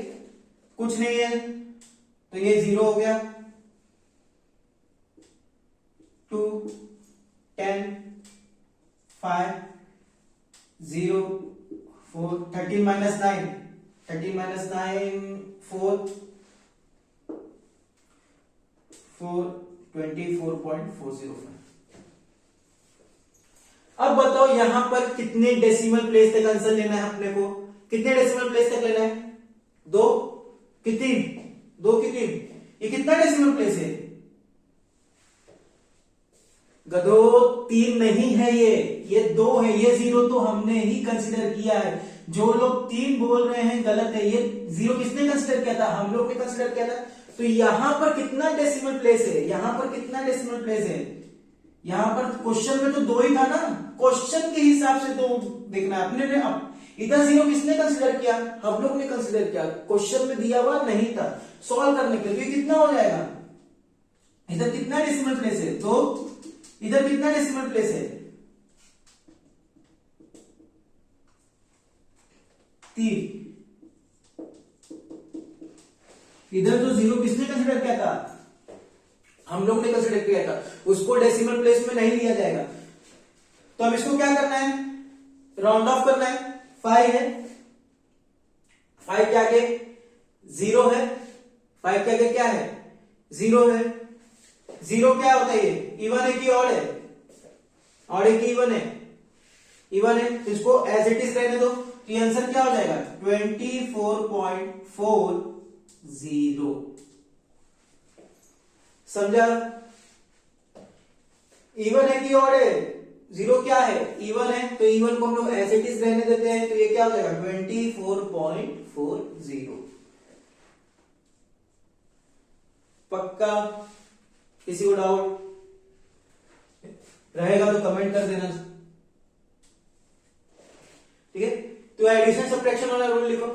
कुछ नहीं है तो ये 0 हो गया। 2 10 5 0 4 13 माइनस 9 4 24.405। अब बताओ यहां पर कितने डेसिमल प्लेस तक आंसर लेना है अपने को, कितने डेसिमल प्लेस तक लेना है? 2 कि 3? 2 कि 3? ये कितना डेसिमल प्लेस है गधो? 3 नहीं है, ये 2 है। ये 0 तो हमने ही कंसीडर किया है। जो लोग 3 बोल रहे हैं गलत है। ये 0 किसने कंसीडर किया था? हम लोग ने कंसीडर किया था। तो यहां पर कितना डेसिमल प्लेस है? यहां पर कितना डेसिमल प्लेस है? यहां पर क्वेश्चन में तो 2 ही था ना, क्वेश्चन के हिसाब से तो देखना है अपने ने। इधर 0 किसने कंसीडर किया? हम लोग ने कंसीडर किया, क्वेश्चन में दिया हुआ नहीं था सॉल्व करने के लिए। कितना हो जाएगा? इधर कितना डेसिमल प्लेस है? 2। इधर कितना डेसिमल प्लेस है? 3। इधर तो 0 किसने कंसीडर किया था? हम लोग ने कंसीडर किया था। उसको डेसिमल प्लेस में नहीं लिया जाएगा। तो अब इसको क्या करना है? राउंड ऑफ करना है। 5 है, 5 के आगे 0 है, 5 के आगे क्या है? 0 है। 0 क्या होता है? ये इवन है कि ऑड है? ऑड है कि इवन है? इवन है, तो इसको एज इट इज रहने दो। तो ये आंसर क्या हो जाएगा? 24.40। समझा? इवन है कि ऑड है? 0 क्या है? इवन है, तो इवन को हम लोग एज इट इज रहने देते हैं। तो ये क्या हो जाएगा? 24.40। पक्का? किसी को डाउट रहेगा तो कमेंट कर देना, ठीक है। तो एडिशन सब्ट्रैक्शन वाला रूल लिखो।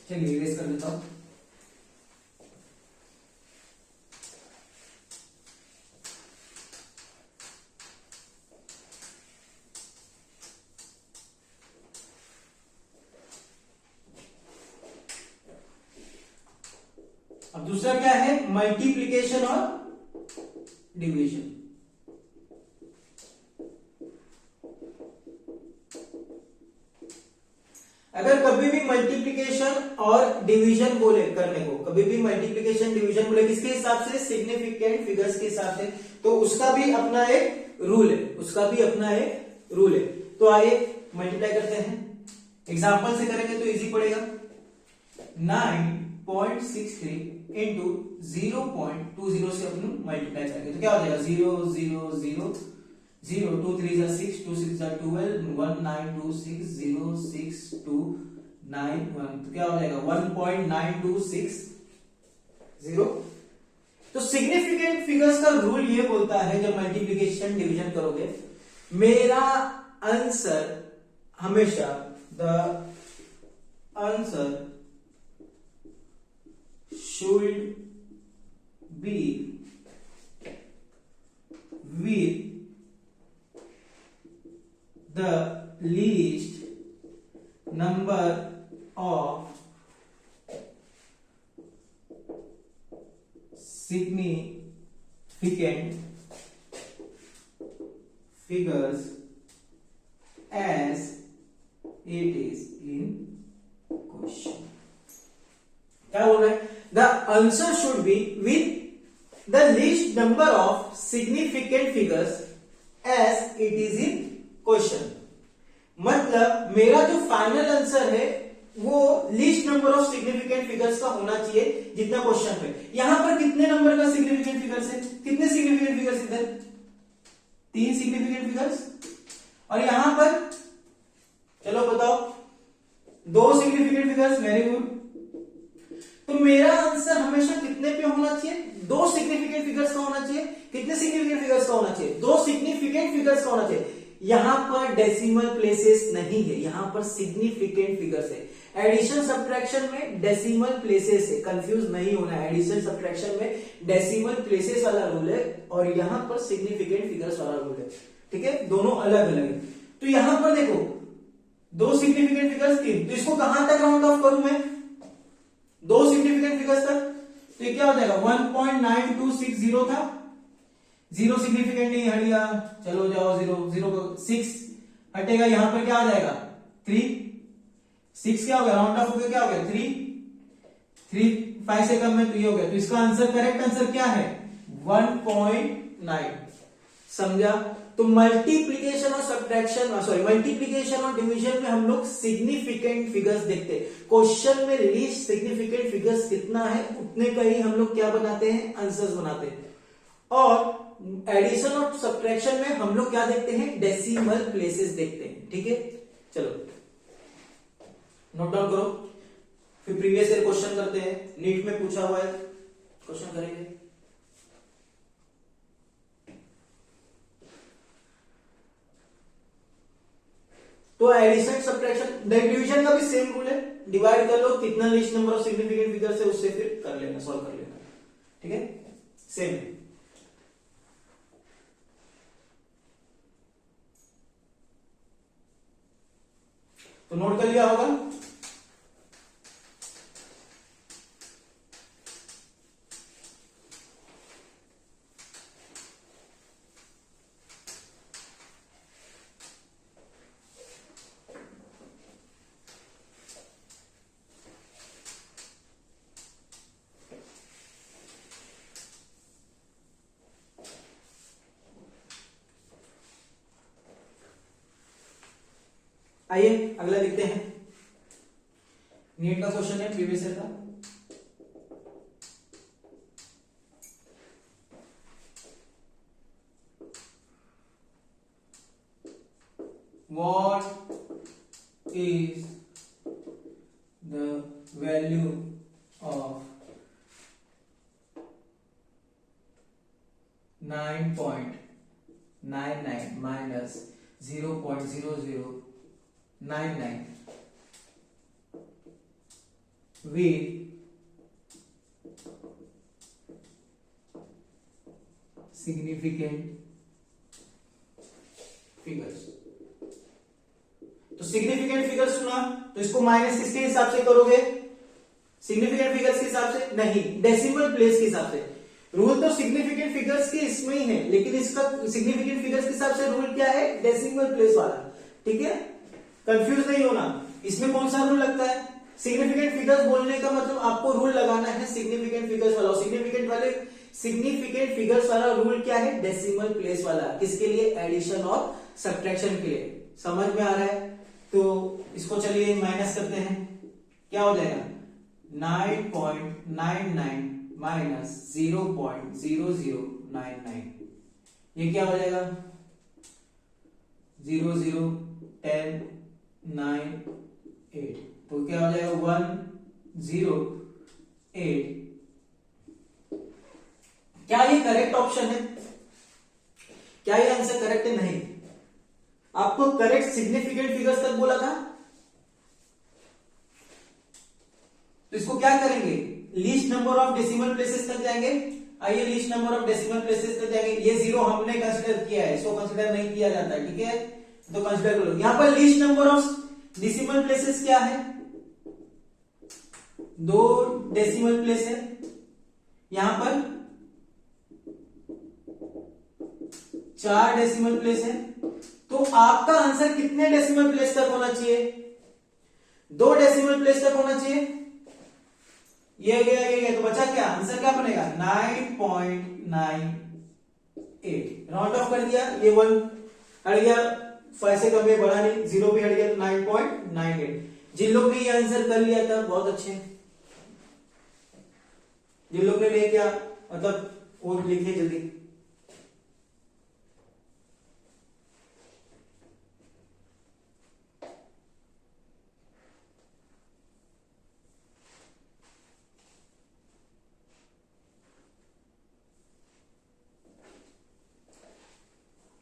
चलिए इरेज कर देता हूं। अब दूसरा क्या है? मल्टीप्लिकेशन और डिवीजन। अगर कभी भी मल्टीप्लिकेशन और डिवीजन बोले करने को, कभी भी मल्टीप्लिकेशन डिवीजन बोले किसके हिसाब से? सिग्निफिकेंट फिगर्स के हिसाब से, तो उसका भी अपना एक रूल है, उसका भी अपना एक रूल है। तो आइए मल्टीप्लाई करते हैं। एग्जांपल से करेंगे तो इजी पड़ेगा। 9.63 इंटू 0.20 से अपन मल्टीप्लाई करेंगे तो क्या हो जाएगा? 0 0 0 0 2 3 6 2 6 12 1 9 2 6 0 6 2 9 1, तो क्या हो जाएगा? 1.9260। तो सिग्निफिकेंट फिगर्स का रूल ये बोलता है जब मल्टीप्लिकेशन डिवीजन करोगे, मेरा आंसर हमेशा the answer should be with the least number of significant figures as it is in question। क्या बोल रहे हैं? The answer should be with the least number of significant figures as it is in question. मतलब मेरा जो फाइनल आंसर है वो least number of significant figures का होना चाहिए जितना क्वेश्चन पे। यहां पर कितने नंबर का सिग्निफिकेंट फिगर्स है, कितने सिग्निफिकेंट फिगर्स इधर, 3 सिग्निफिकेंट फिगर्स, और यहां पर चलो बताओ 2 सिग्निफिकेंट फिगर्स, वेरी गुड। तो मेरा आंसर हमेशा कितने पे होना चाहिए, 2 सिग्निफिकेंट फिगर्स का होना चाहिए। कितने सिग्निफिकेंट फिगर्स का होना चाहिए, 2 सिग्निफिकेंट फिगर्स का होना चाहिए। यहां पर डेसिमल प्लेसेस नहीं है, यहां पर सिग्निफिकेंट फिगर्स है। एडिशन सब्ट्रैक्शन में डेसिमल प्लेसेस है, कंफ्यूज नहीं होना है। एडिशन सब्ट्रैक्शन में डेसिमल प्लेसेस वाला रूल है और यहां पर सिग्निफिकेंट फिगर्स वाला रूल है, ठीक है, दोनों अलग अलग है। तो यहां पर देखो 2 सिग्निफिकेंट फिगर्स 3, तो इसको कहां तक राउंड ऑफ करूं मैं, 2 सिग्निफिकेंट फिगर्स तक। तो ये क्या हो जाएगा, 1.9260 था, 0 सिग्निफिकेंट नहीं हट गया, चलो जाओ 0 6 हटेगा, यहां पर क्या आ जाएगा 3, 6 क्या हो गया, राउंड ऑफ हो गया, क्या हो गया 3 5 से कम है तो ये हो गया। तो इसका आंसर, करेक्ट आंसर क्या है 1.9। समझा। तो मल्टीप्लीकेशन और सब्ट्रैक्शन, सॉरी मल्टीप्लीकेशन और डिवीजन में हम लोग सिग्निफिकेंट फिगर्स देखते हैं। क्वेश्चन में लीस्ट सिग्निफिकेंट फिगर्स कितना है उतने का ही हम लोग क्या बनाते हैं, आंसर्स बनाते हैं। और एडिशन और सब्ट्रैक्शन में हम लोग क्या देखते हैं, डेसिमल प्लेसेस देखते हैं, ठीक है। चलो नोट डाउन करो, फिर प्रीवियस ईयर क्वेश्चन करते हैं, नीट में पूछा हुआ है क्वेश्चन करेंगे। तो एडिशन सब्ट्रैक्शन डिवीजन का भी सेम रूल है, डिवाइड कर लो, कितना list number of significant figures है उससे फिर कर लेना, सॉल्व कर लेना, ठीक है, सेम है। तो नोट कर लिया होगा। आइए अगला देखते हैं, नीट का क्वेश्चन है प्रीवियस ईयर का। What is the value of 9.99 minus 0.0099 with significant figures। तो सिग्निफिकेंट फिगर सुना तो इसको माइनस किसके हिसाब से करोगे, सिग्निफिकेंट फिगर्स के हिसाब से नहीं, डेसिमल प्लेस के हिसाब से। रूल तो सिग्निफिकेंट फिगर्स के इसमें ही है, लेकिन इसका सिग्निफिकेंट फिगर्स के हिसाब से रूल क्या है, डेसिमल प्लेस वाला, ठीक है, कंफ्यूज नहीं होना। इसमें कौन सा रूल लगता है, सिग्निफिकेंट फिगर्स बोलने का मतलब आपको रूल लगाना है सिग्निफिकेंट फिगर्स वाला। सिग्निफिकेंट फिगर्स वाला रूल क्या है, डेसिमल प्लेस वाला। किसके लिए, एडिशन और सब्ट्रैक्शन के लिए। समझ में आ रहा है। तो इसको चलिए माइनस करते हैं, क्या हो जाएगा 9.99 माइनस 0.0099, ये क्या हो जाएगा 00109 तो क्या हो जाएगा 108। क्या ये करेक्ट ऑप्शन है, क्या ये आंसर करेक्ट है, नहीं। आपको करेक्ट सिग्निफिकेंट फिगर्स तक बोला था, तो इसको क्या करेंगे, least number of decimal places तक जाएंगे। आइए least number of decimal places तक जाएंगे। ये 0 हमने कंसीडर किया है, इसको कंसीडर नहीं किया जाता है, ठीक है, तो कंसीडर करो। यहां पर least number of decimal places क्या है, 2 डेसिमल प्लेस है, यहां पर 4 डेसिमल प्लेस है। तो आपका आंसर कितने डेसिमल प्लेस तक होना चाहिए, 2 डेसिमल प्लेस तक होना चाहिए। ये गया तो बचा क्या, आंसर क्या बनेगा 9.98। राउंड ऑफ कर दिया, ये 1 हट गया, 5 से कम है, बढ़ा नहीं, 0 भी हट गया तो 9.98। जिन लोग ने ये आंसर कर लिया था बहुत अच्छे हैं, जिन लोग ने नहीं किया मतलब वो लिखे जल्दी।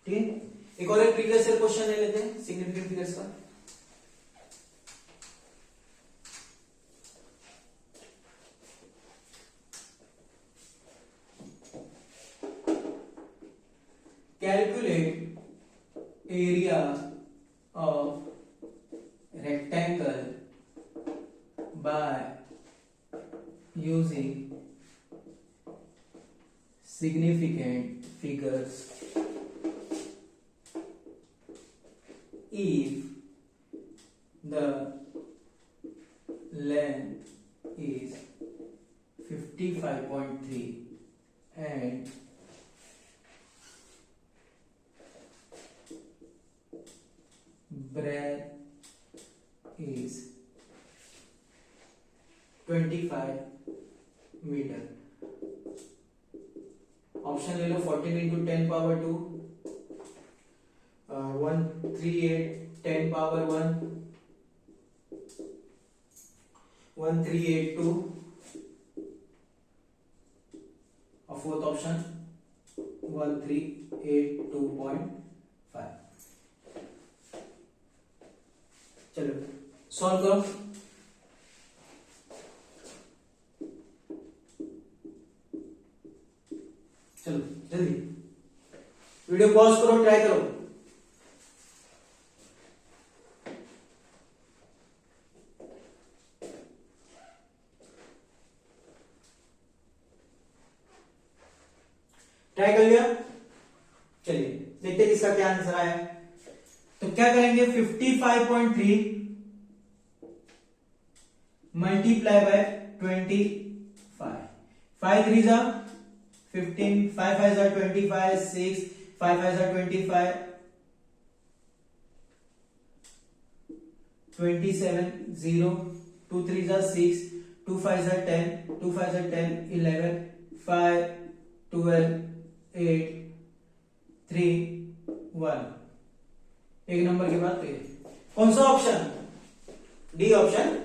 ठीक है, एक और एक प्रीवियस ईयर क्वेश्चन ले लेते हैं सिग्निफिकेंट फिगर्स का। Calculate area of rectangle by using significant figures if the length is 55.3 and breadth is 25 metre. Option ले लो 14 into 10 power 2, 138 10 power 1, 1382 और फोर्थ ऑप्शन 1382.5। चलो सॉल्व करो। चलो जल्दी वीडियो पॉज करो, ट्राई करो। ट्राई कर लिया, चलिए देखते हैं इसका क्या आंसर आया। तो क्या करेंगे, 55.3 मल्टीप्लाई बाय 25, 5 3 जा 15, 5 5 जा 25, 6 5 5 जा 25, 27 0, 2 3 जा 6, 2 5 जा 10, 2 5 जा 10, 11 5 12 8 3 1। एक नंबर के बाद पे कौन सा option, D option.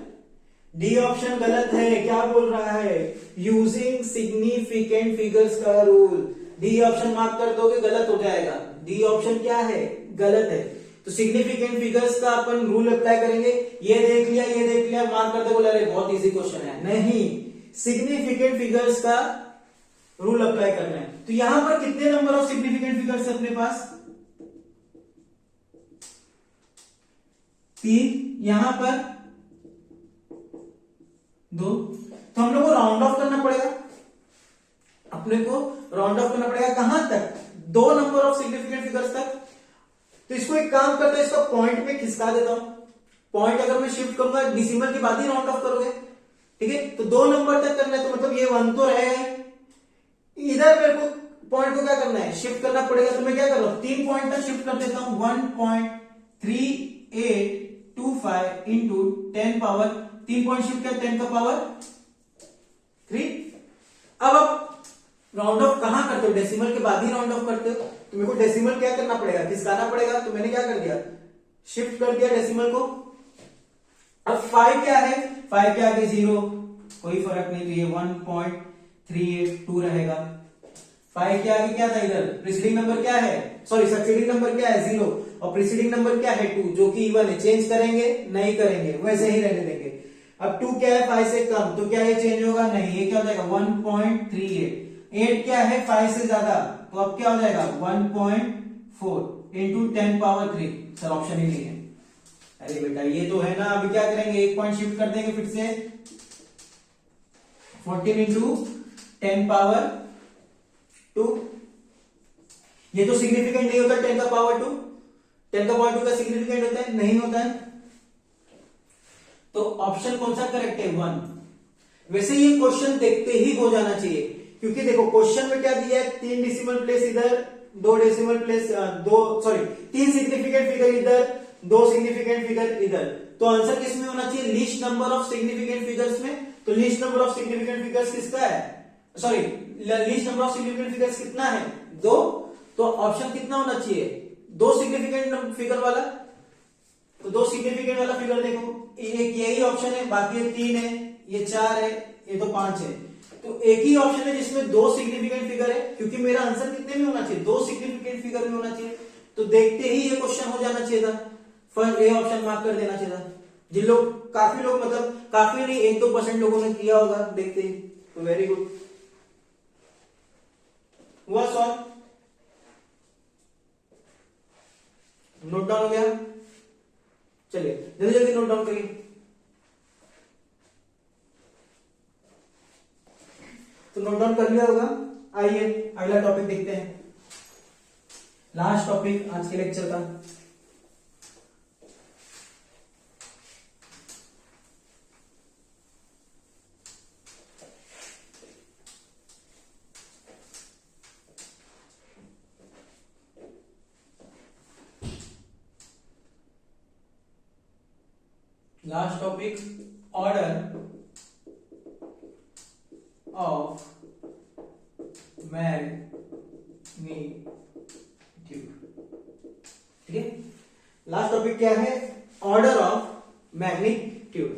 D option गलत है, क्या बोल रहा है, यूजिंग सिग्निफिकेंट फिगर्स का रूल। डी ऑप्शन मार्क कर दोगे गलत हो जाएगा, डी ऑप्शन क्या है, गलत है। तो सिग्निफिकेंट फिगर्स का अपन रूल अप्लाई करेंगे, ये देख लिया ये देख लिया, मार्क कर दो, बोला अरे बहुत इजी क्वेश्चन है, नहीं, सिग्निफिकेंट फिगर्स का रूल अप्लाई करना है। तो यहां पर कितने नंबर ऑफ सिग्निफिकेंट फिगर्स है अपने पास, 3, यहां पर 2, तो हम लोग को राउंड ऑफ करना पड़ेगा, अपने को राउंड ऑफ करना पड़ेगा कहां तक, 2 नंबर ऑफ सिग्निफिकेंट फिगर्स तक। तो इसको एक काम करता है, इसको पॉइंट पे खिसका देता हूं, पॉइंट अगर मैं शिफ्ट करूंगा डिसिमल के बाद ही राउंड ऑफ करोगे, ठीक है। तो 2 नंबर तक करना है, तो मतलब ये 1 तो रहेगा, इधर मेरे को पॉइंट को क्या करना है, शिफ्ट करना पड़ेगा। तो मैं क्या कर रहा हूं, 3 पॉइंट तक शिफ्ट कर देता हूं, 1.3825 इंटू 10 पावर 3 पॉइंट शिफ्ट किया 10 का पावर 3। अब आप राउंड ऑफ कहां करते हो, डेसिमल के बाद ही राउंड ऑफ करते हो, तो मेरे को डेसिमल क्या करना पड़ेगा, खिसकाना पड़ेगा। तो मैंने क्या कर दिया, शिफ्ट कर दिया डेसिमल को। अब 5 क्या है, 5 के आगे 0, कोई फर्क नहीं, तो ये 1.382 रहेगा। 5 के आगे क्या था, इधर प्रीसीडिंग नंबर क्या है, सॉरी सक्सीडिंग नंबर क्या है 0, और प्रीसीडिंग नंबर क्या है 2, जो कि इवन है, चेंज करेंगे नहीं करेंगे, वैसे ही रहने देंगे। अब 2 क्या है 5 से कम, तो क्या ये चेंज होगा, नहीं, ये क्या हो जाएगा 1.38। 8 क्या है 5 से ज्यादा, तो अब क्या हो जाएगा 1.4 इंटू 10 पावर 3। सर ऑप्शन ही नहीं है, अरे बेटा ये तो है ना। अभी क्या करेंगे, एक पॉइंट शिफ्ट कर देंगे फिर से, 14 इंटू 10 पावर 2। ये तो सिग्निफिकेंट नहीं होता 10 का पावर 2, 10 का पावर 2 का सिग्निफिकेंट होता है, नहीं होता है। तो ऑप्शन कौन सा करेक्ट है, 1। वैसे ये क्वेश्चन देखते ही हो जाना चाहिए, क्योंकि देखो क्वेश्चन में क्या दिया है, 3 डेसिमल प्लेस इधर दो डेसिमल प्लेस तीन सिग्निफिकेंट फिगर इधर, दो सिग्निफिकेंट फिगर इधर, तो आंसर किसमें होना चाहिए? Least number of significant figures में। तो least number of significant figures किसका है? Sorry, least number of significant figures कितना है? 2। तो ऑप्शन कितना होना चाहिए? 2 सिग्निफिकेंट फिगर वाला। तो 2 सिग्निफिकेंट वाला फिगर देखो, एक यही ऑप्शन है, बाकी ये 3 है, ये 4 है, ये तो 5 है। तो एक ही ऑप्शन है जिसमें 2 सिग्निफिकेंट फिगर है, क्योंकि मेरा आंसर कितने में होना चाहिए? 2 सिग्निफिकेंट फिगर में होना चाहिए। तो देखते ही ये क्वेश्चन हो जाना चाहिए था, फर्स्ट ए ऑप्शन मार्क कर देना चाहिए था। जिन लोग, काफी लोग, मतलब काफी नहीं, 1-2% लोगों ने किया होगा देखते ही, तो वेरी गुड। हुआ सॉल्व? नोट डाउन हो गया? चलिए जल्दी जल्दी नोट डाउन करिए। तो नोट डाउन कर लिया होगा। आइए अगला टॉपिक देखते हैं, लास्ट टॉपिक आज के लेक्चर का। Last topic, order of magnitude. ठीक है, लास्ट टॉपिक क्या है? Order of magnitude.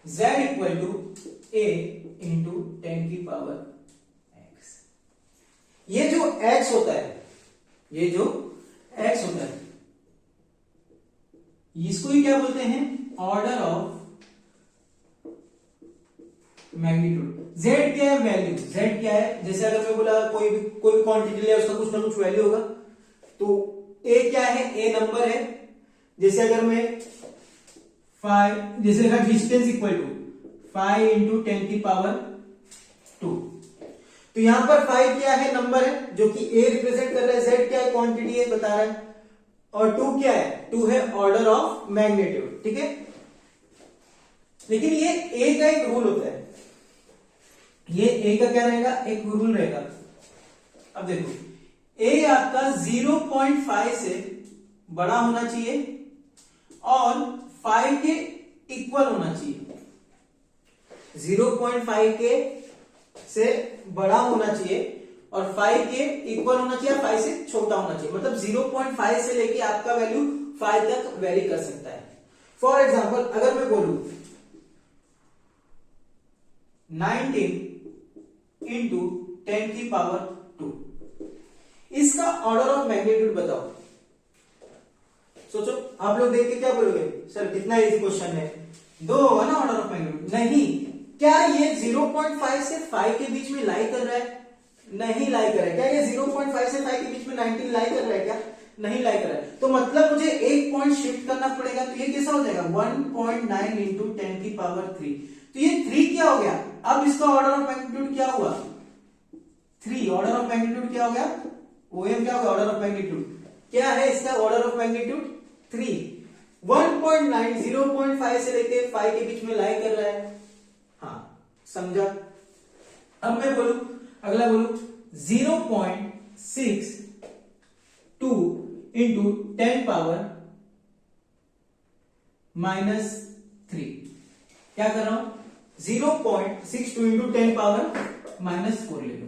z equal to a into 10 की पावर x। ये जो x होता है, ये जो x होता है, इसको ही क्या बोलते हैं? Order of magnitude. z क्या है? वैल्यू। z क्या है? जैसे अगर मैं बोला कोई भी क्वांटिटी लिया, उसका कुछ ना कुछ वैल्यू होगा। तो a क्या है? a नंबर है। जैसे अगर मैं 5, जैसे लिखा डिस्टेंस इक्वल टू 5 इंटू 10 की पावर 2। तो यहां पर 5 क्या है? नंबर है, जो कि a रिप्रेजेंट कर रहा है। z क्या है? क्वांटिटी है, बता रहा है। और 2 क्या है? 2 है ऑर्डर ऑफ मैग्नीट्यूड। ठीक है, लेकिन ये a का एक रूल होता है। ये a का क्या रहेगा? एक रूल रहेगा। अब देखो, a आपका 0.5 से बड़ा होना चाहिए और 5 के इक्वल होना चाहिए। 0.5 के से बड़ा होना चाहिए और 5 के इक्वल होना चाहिए, 5 से छोटा होना चाहिए। मतलब 0.5 से लेके आपका वैल्यू 5 तक वेरी कर सकता है। फॉर एग्जाम्पल अगर मैं बोलूं 19 इंटू 10 की पावर 2, इसका ऑर्डर ऑफ मैग्नीट्यूड बताओ। सोचो, आप लोग देख के क्या बोलोगे? सर कितना इजी क्वेश्चन है, 2 होगा ना ऑर्डर ऑफ मैग्नीट्यूड। नहीं, क्या ये 0.5 से 5 के बीच में लाई कर रहा है? नहीं लाई कर रहा है। क्या ये 0.5 से 5 के बीच में 19 लाई कर रहा है? क्या नहीं लाई कर रहा है। तो मतलब मुझे एक पॉइंट शिफ्ट करना पड़ेगा। तो ये कैसा हो जाएगा? 1.9 इंटू 10 की पावर 3। तो ये 3 क्या हो गया? अब इसका ऑर्डर ऑफ मैग्नीट्यूड क्या हुआ? 3। ऑर्डर ऑफ मैग्नीट्यूड क्या हो गया? OM क्या होगा? ऑर्डर ऑफ मैग्नीट्यूड क्या है इसका? Order of magnitude 3। 1.9 0.5 से लेके 5 के बीच में लाई कर रहा है। हाँ, समझा? अब मैं बोलूं, अगला बोलूं 0.62 इंटू 10 पावर -3। क्या कर रहा हूं? 0.62 इंटू 10 पावर -4 ले लो।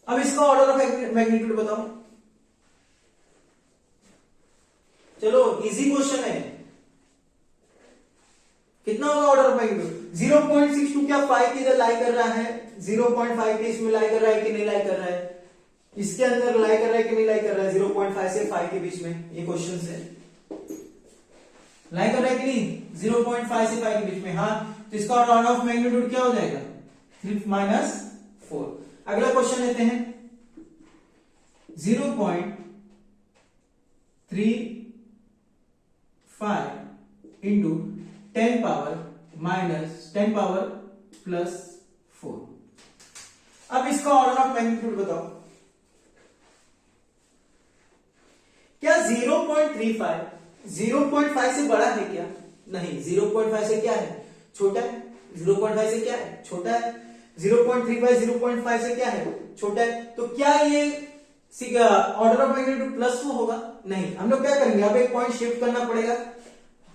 अब इसका ऑर्डर ऑफ मैग्नीट्यूड बताओ। चलो इजी क्वेश्चन है। कितना होगा ऑर्डर ऑफ मैग्नीट्यूड? 0.62 क्या 5 के इधर लाई कर रहा है? 0.5 के इसमें लाई कर रहा है कि नहीं लाई कर रहा है? इसके अंदर लाई कर रहा है कि नहीं लाई कर रहा है? 0.5 से 5 के बीच में, ये क्वेश्चन है। लाई कर रहा है कि नहीं? 0.5 से 5 के बीच में। हाँ, तो इसका ऑर्डर ऑफ मैग्नीट्यूड क्या हो जाएगा? 3 - 4। अगला क्वेश्चन लेते हैं 0.35 इंटू 10 पावर +4। अब इसका ऑर्डर ऑफ मैग्नीट्यूड बताओ। क्या 0.35 0.5 से बड़ा है क्या? नहीं, 0.5 से क्या है? छोटा है। 0.5 से क्या है? छोटा है। 0.35 0.5 से क्या है, छोटा है। तो क्या ये ऑर्डर ऑफ मैग्नीट्यूड प्लस वो होगा? नहीं। हम लोग क्या करेंगे, अब एक पॉइंट शिफ्ट करना पड़ेगा।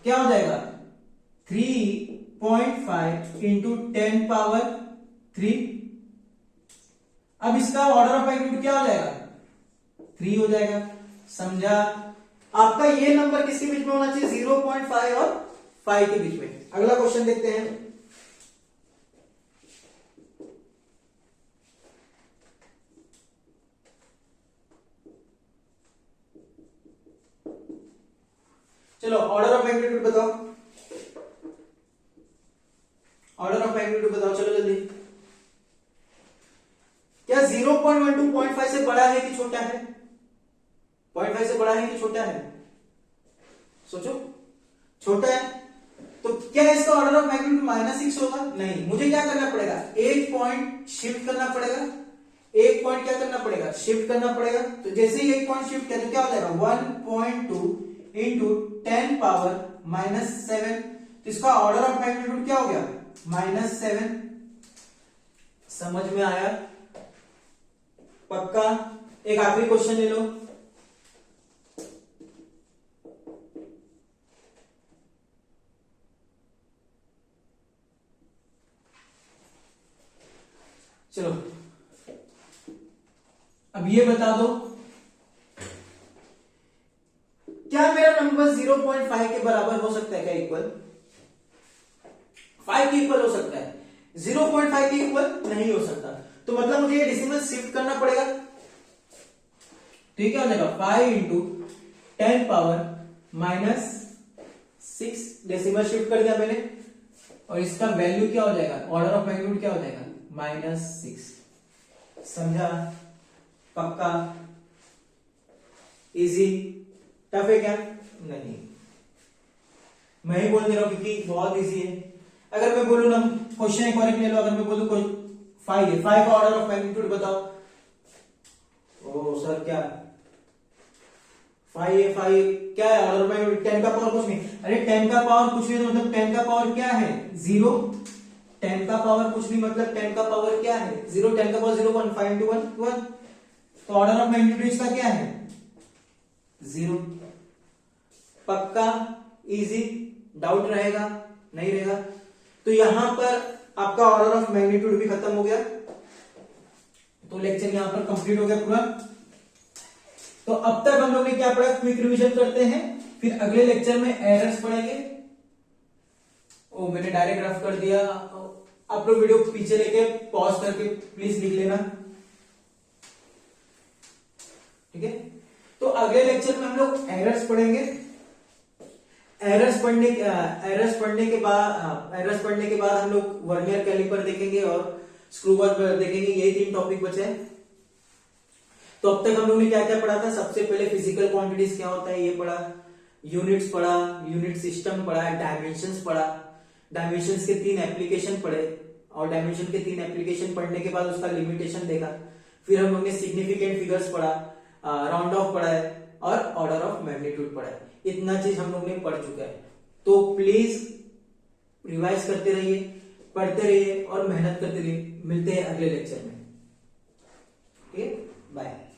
क्या हो जाएगा, 3.5 इंटू 10 पावर 3। अब इसका ऑर्डर ऑफ मैग्नीट्यूड क्या हो जाएगा, 3 हो जाएगा। समझा? आपका ये नंबर किसके बीच में होना चाहिए, 0.5 और 5 के बीच में। अगला क्वेश्चन देखते हैं। चलो ऑर्डर ऑफ मैग्नीट्यूड बताओ, ऑर्डर ऑफ मैग्नीट्यूड बताओ, चलो जल्दी। क्या 0.12 0.5 से बड़ा है कि छोटा है? 0.5 से बड़ा है कि छोटा है? सोचो, छोटा है। तो क्या इसका ऑर्डर ऑफ मैग्नीट्यूड -6 होगा? नहीं। मुझे क्या करना पड़ेगा, एक पॉइंट शिफ्ट करना पड़ेगा। एक पॉइंट क्या करना पड़ेगा, शिफ्ट करना पड़ेगा। तो जैसे ही एक पॉइंट शिफ्ट किया तो क्या हो जाएगा, 1.2 इंटू 10 पावर -7। तो इसका ऑर्डर ऑफ मैग्नीट्यूड क्या हो गया, -7। समझ में आया? पक्का? एक आखिरी क्वेश्चन ले लो। चलो अब ये बता दो, क्या मेरा नंबर 0.5 के बराबर हो सकता है क्या, इक्वल 5 के इक्वल हो सकता है? 0.5 के इक्वल नहीं हो सकता। तो मतलब मुझे ये डेसिमल शिफ्ट करना पड़ेगा। तो ये क्या हो जाएगा, 5 इंटू 10 पावर -6। डेसिमल शिफ्ट कर दिया मैंने, और इसका वैल्यू क्या हो जाएगा, ऑर्डर ऑफ मैग्नीट्यूड क्या हो जाएगा, -6। समझा? पक्का? इजी? टफ है क्या? नहीं, मैं ही बोल दे रहा हूं क्योंकि बहुत इजी है। अगर मैं बोलूं ना, क्वेश्चन एक और ले लो, अगर मैं बोलूं कोई 5 है, 5 का ऑर्डर ऑफ मैग्नीट्यूड बताओ। ओ सर क्या 5 है, 5 क्या है ऑर्डर ऑफ मैग्नीट्यूड, 10 का पावर कुछ नहीं। अरे 10 का पावर कुछ नहीं तो मतलब 10 का पावर क्या है, 0। 10 का पावर कुछ नहीं मतलब 10 का पावर क्या है, 0। 10 का पावर 0 1 5 इंटू 1 1। तो ऑर्डर ऑफ मैग्नीट्यूड इसका क्या है, 0। पक्का? इजी? डाउट रहेगा? नहीं रहेगा? तो यहां पर आपका ऑर्डर ऑफ मैग्नीट्यूड भी खत्म हो गया। तो लेक्चर यहां पर कंप्लीट हो गया पूरा। तो अब तक हम लोग ने क्या पढ़ा, क्विक रिवीजन करते हैं, फिर अगले लेक्चर में एरर्स पढ़ेंगे। ओ मैंने डायरेक्ट रफ कर दिया, आप लोग वीडियो पीछे लेके पॉज करके प्लीज लिख लेना, ठीक है। तो अगले लेक्चर में हम लोग एरर्स पढ़ेंगे। एरर्स पढ़ने के बाद हम लोग वर्नियर कैलिपर देखेंगे और स्क्रू वर देखेंगे। यही 3 टॉपिक बचे हैं। तो अब तक हम लोग ने क्या क्या पढ़ा था, सबसे पहले फिजिकल क्वांटिटीज क्या होता है ये पढ़ा, यूनिट्स पढ़ा, यूनिट सिस्टम पढ़ा, डायमेंशंस पढ़ा, डायमेंशंस के 3 एप्लीकेशन पढ़े, और डायमेंशन के 3 एप्लीकेशन पढ़ने के बाद उसका लिमिटेशन देखा। फिर हम लोग ने सिग्निफिकेंट फिगर्स पढ़ा, राउंड ऑफ पढ़ा है, और ऑर्डर ऑफ मैग्नीट्यूड पढ़ा है। इतना चीज हम लोग ने पढ़ चुका है। तो प्लीज रिवाइज करते रहिए, पढ़ते रहिए और मेहनत करते रहिए। मिलते हैं अगले लेक्चर में। Okay, bye.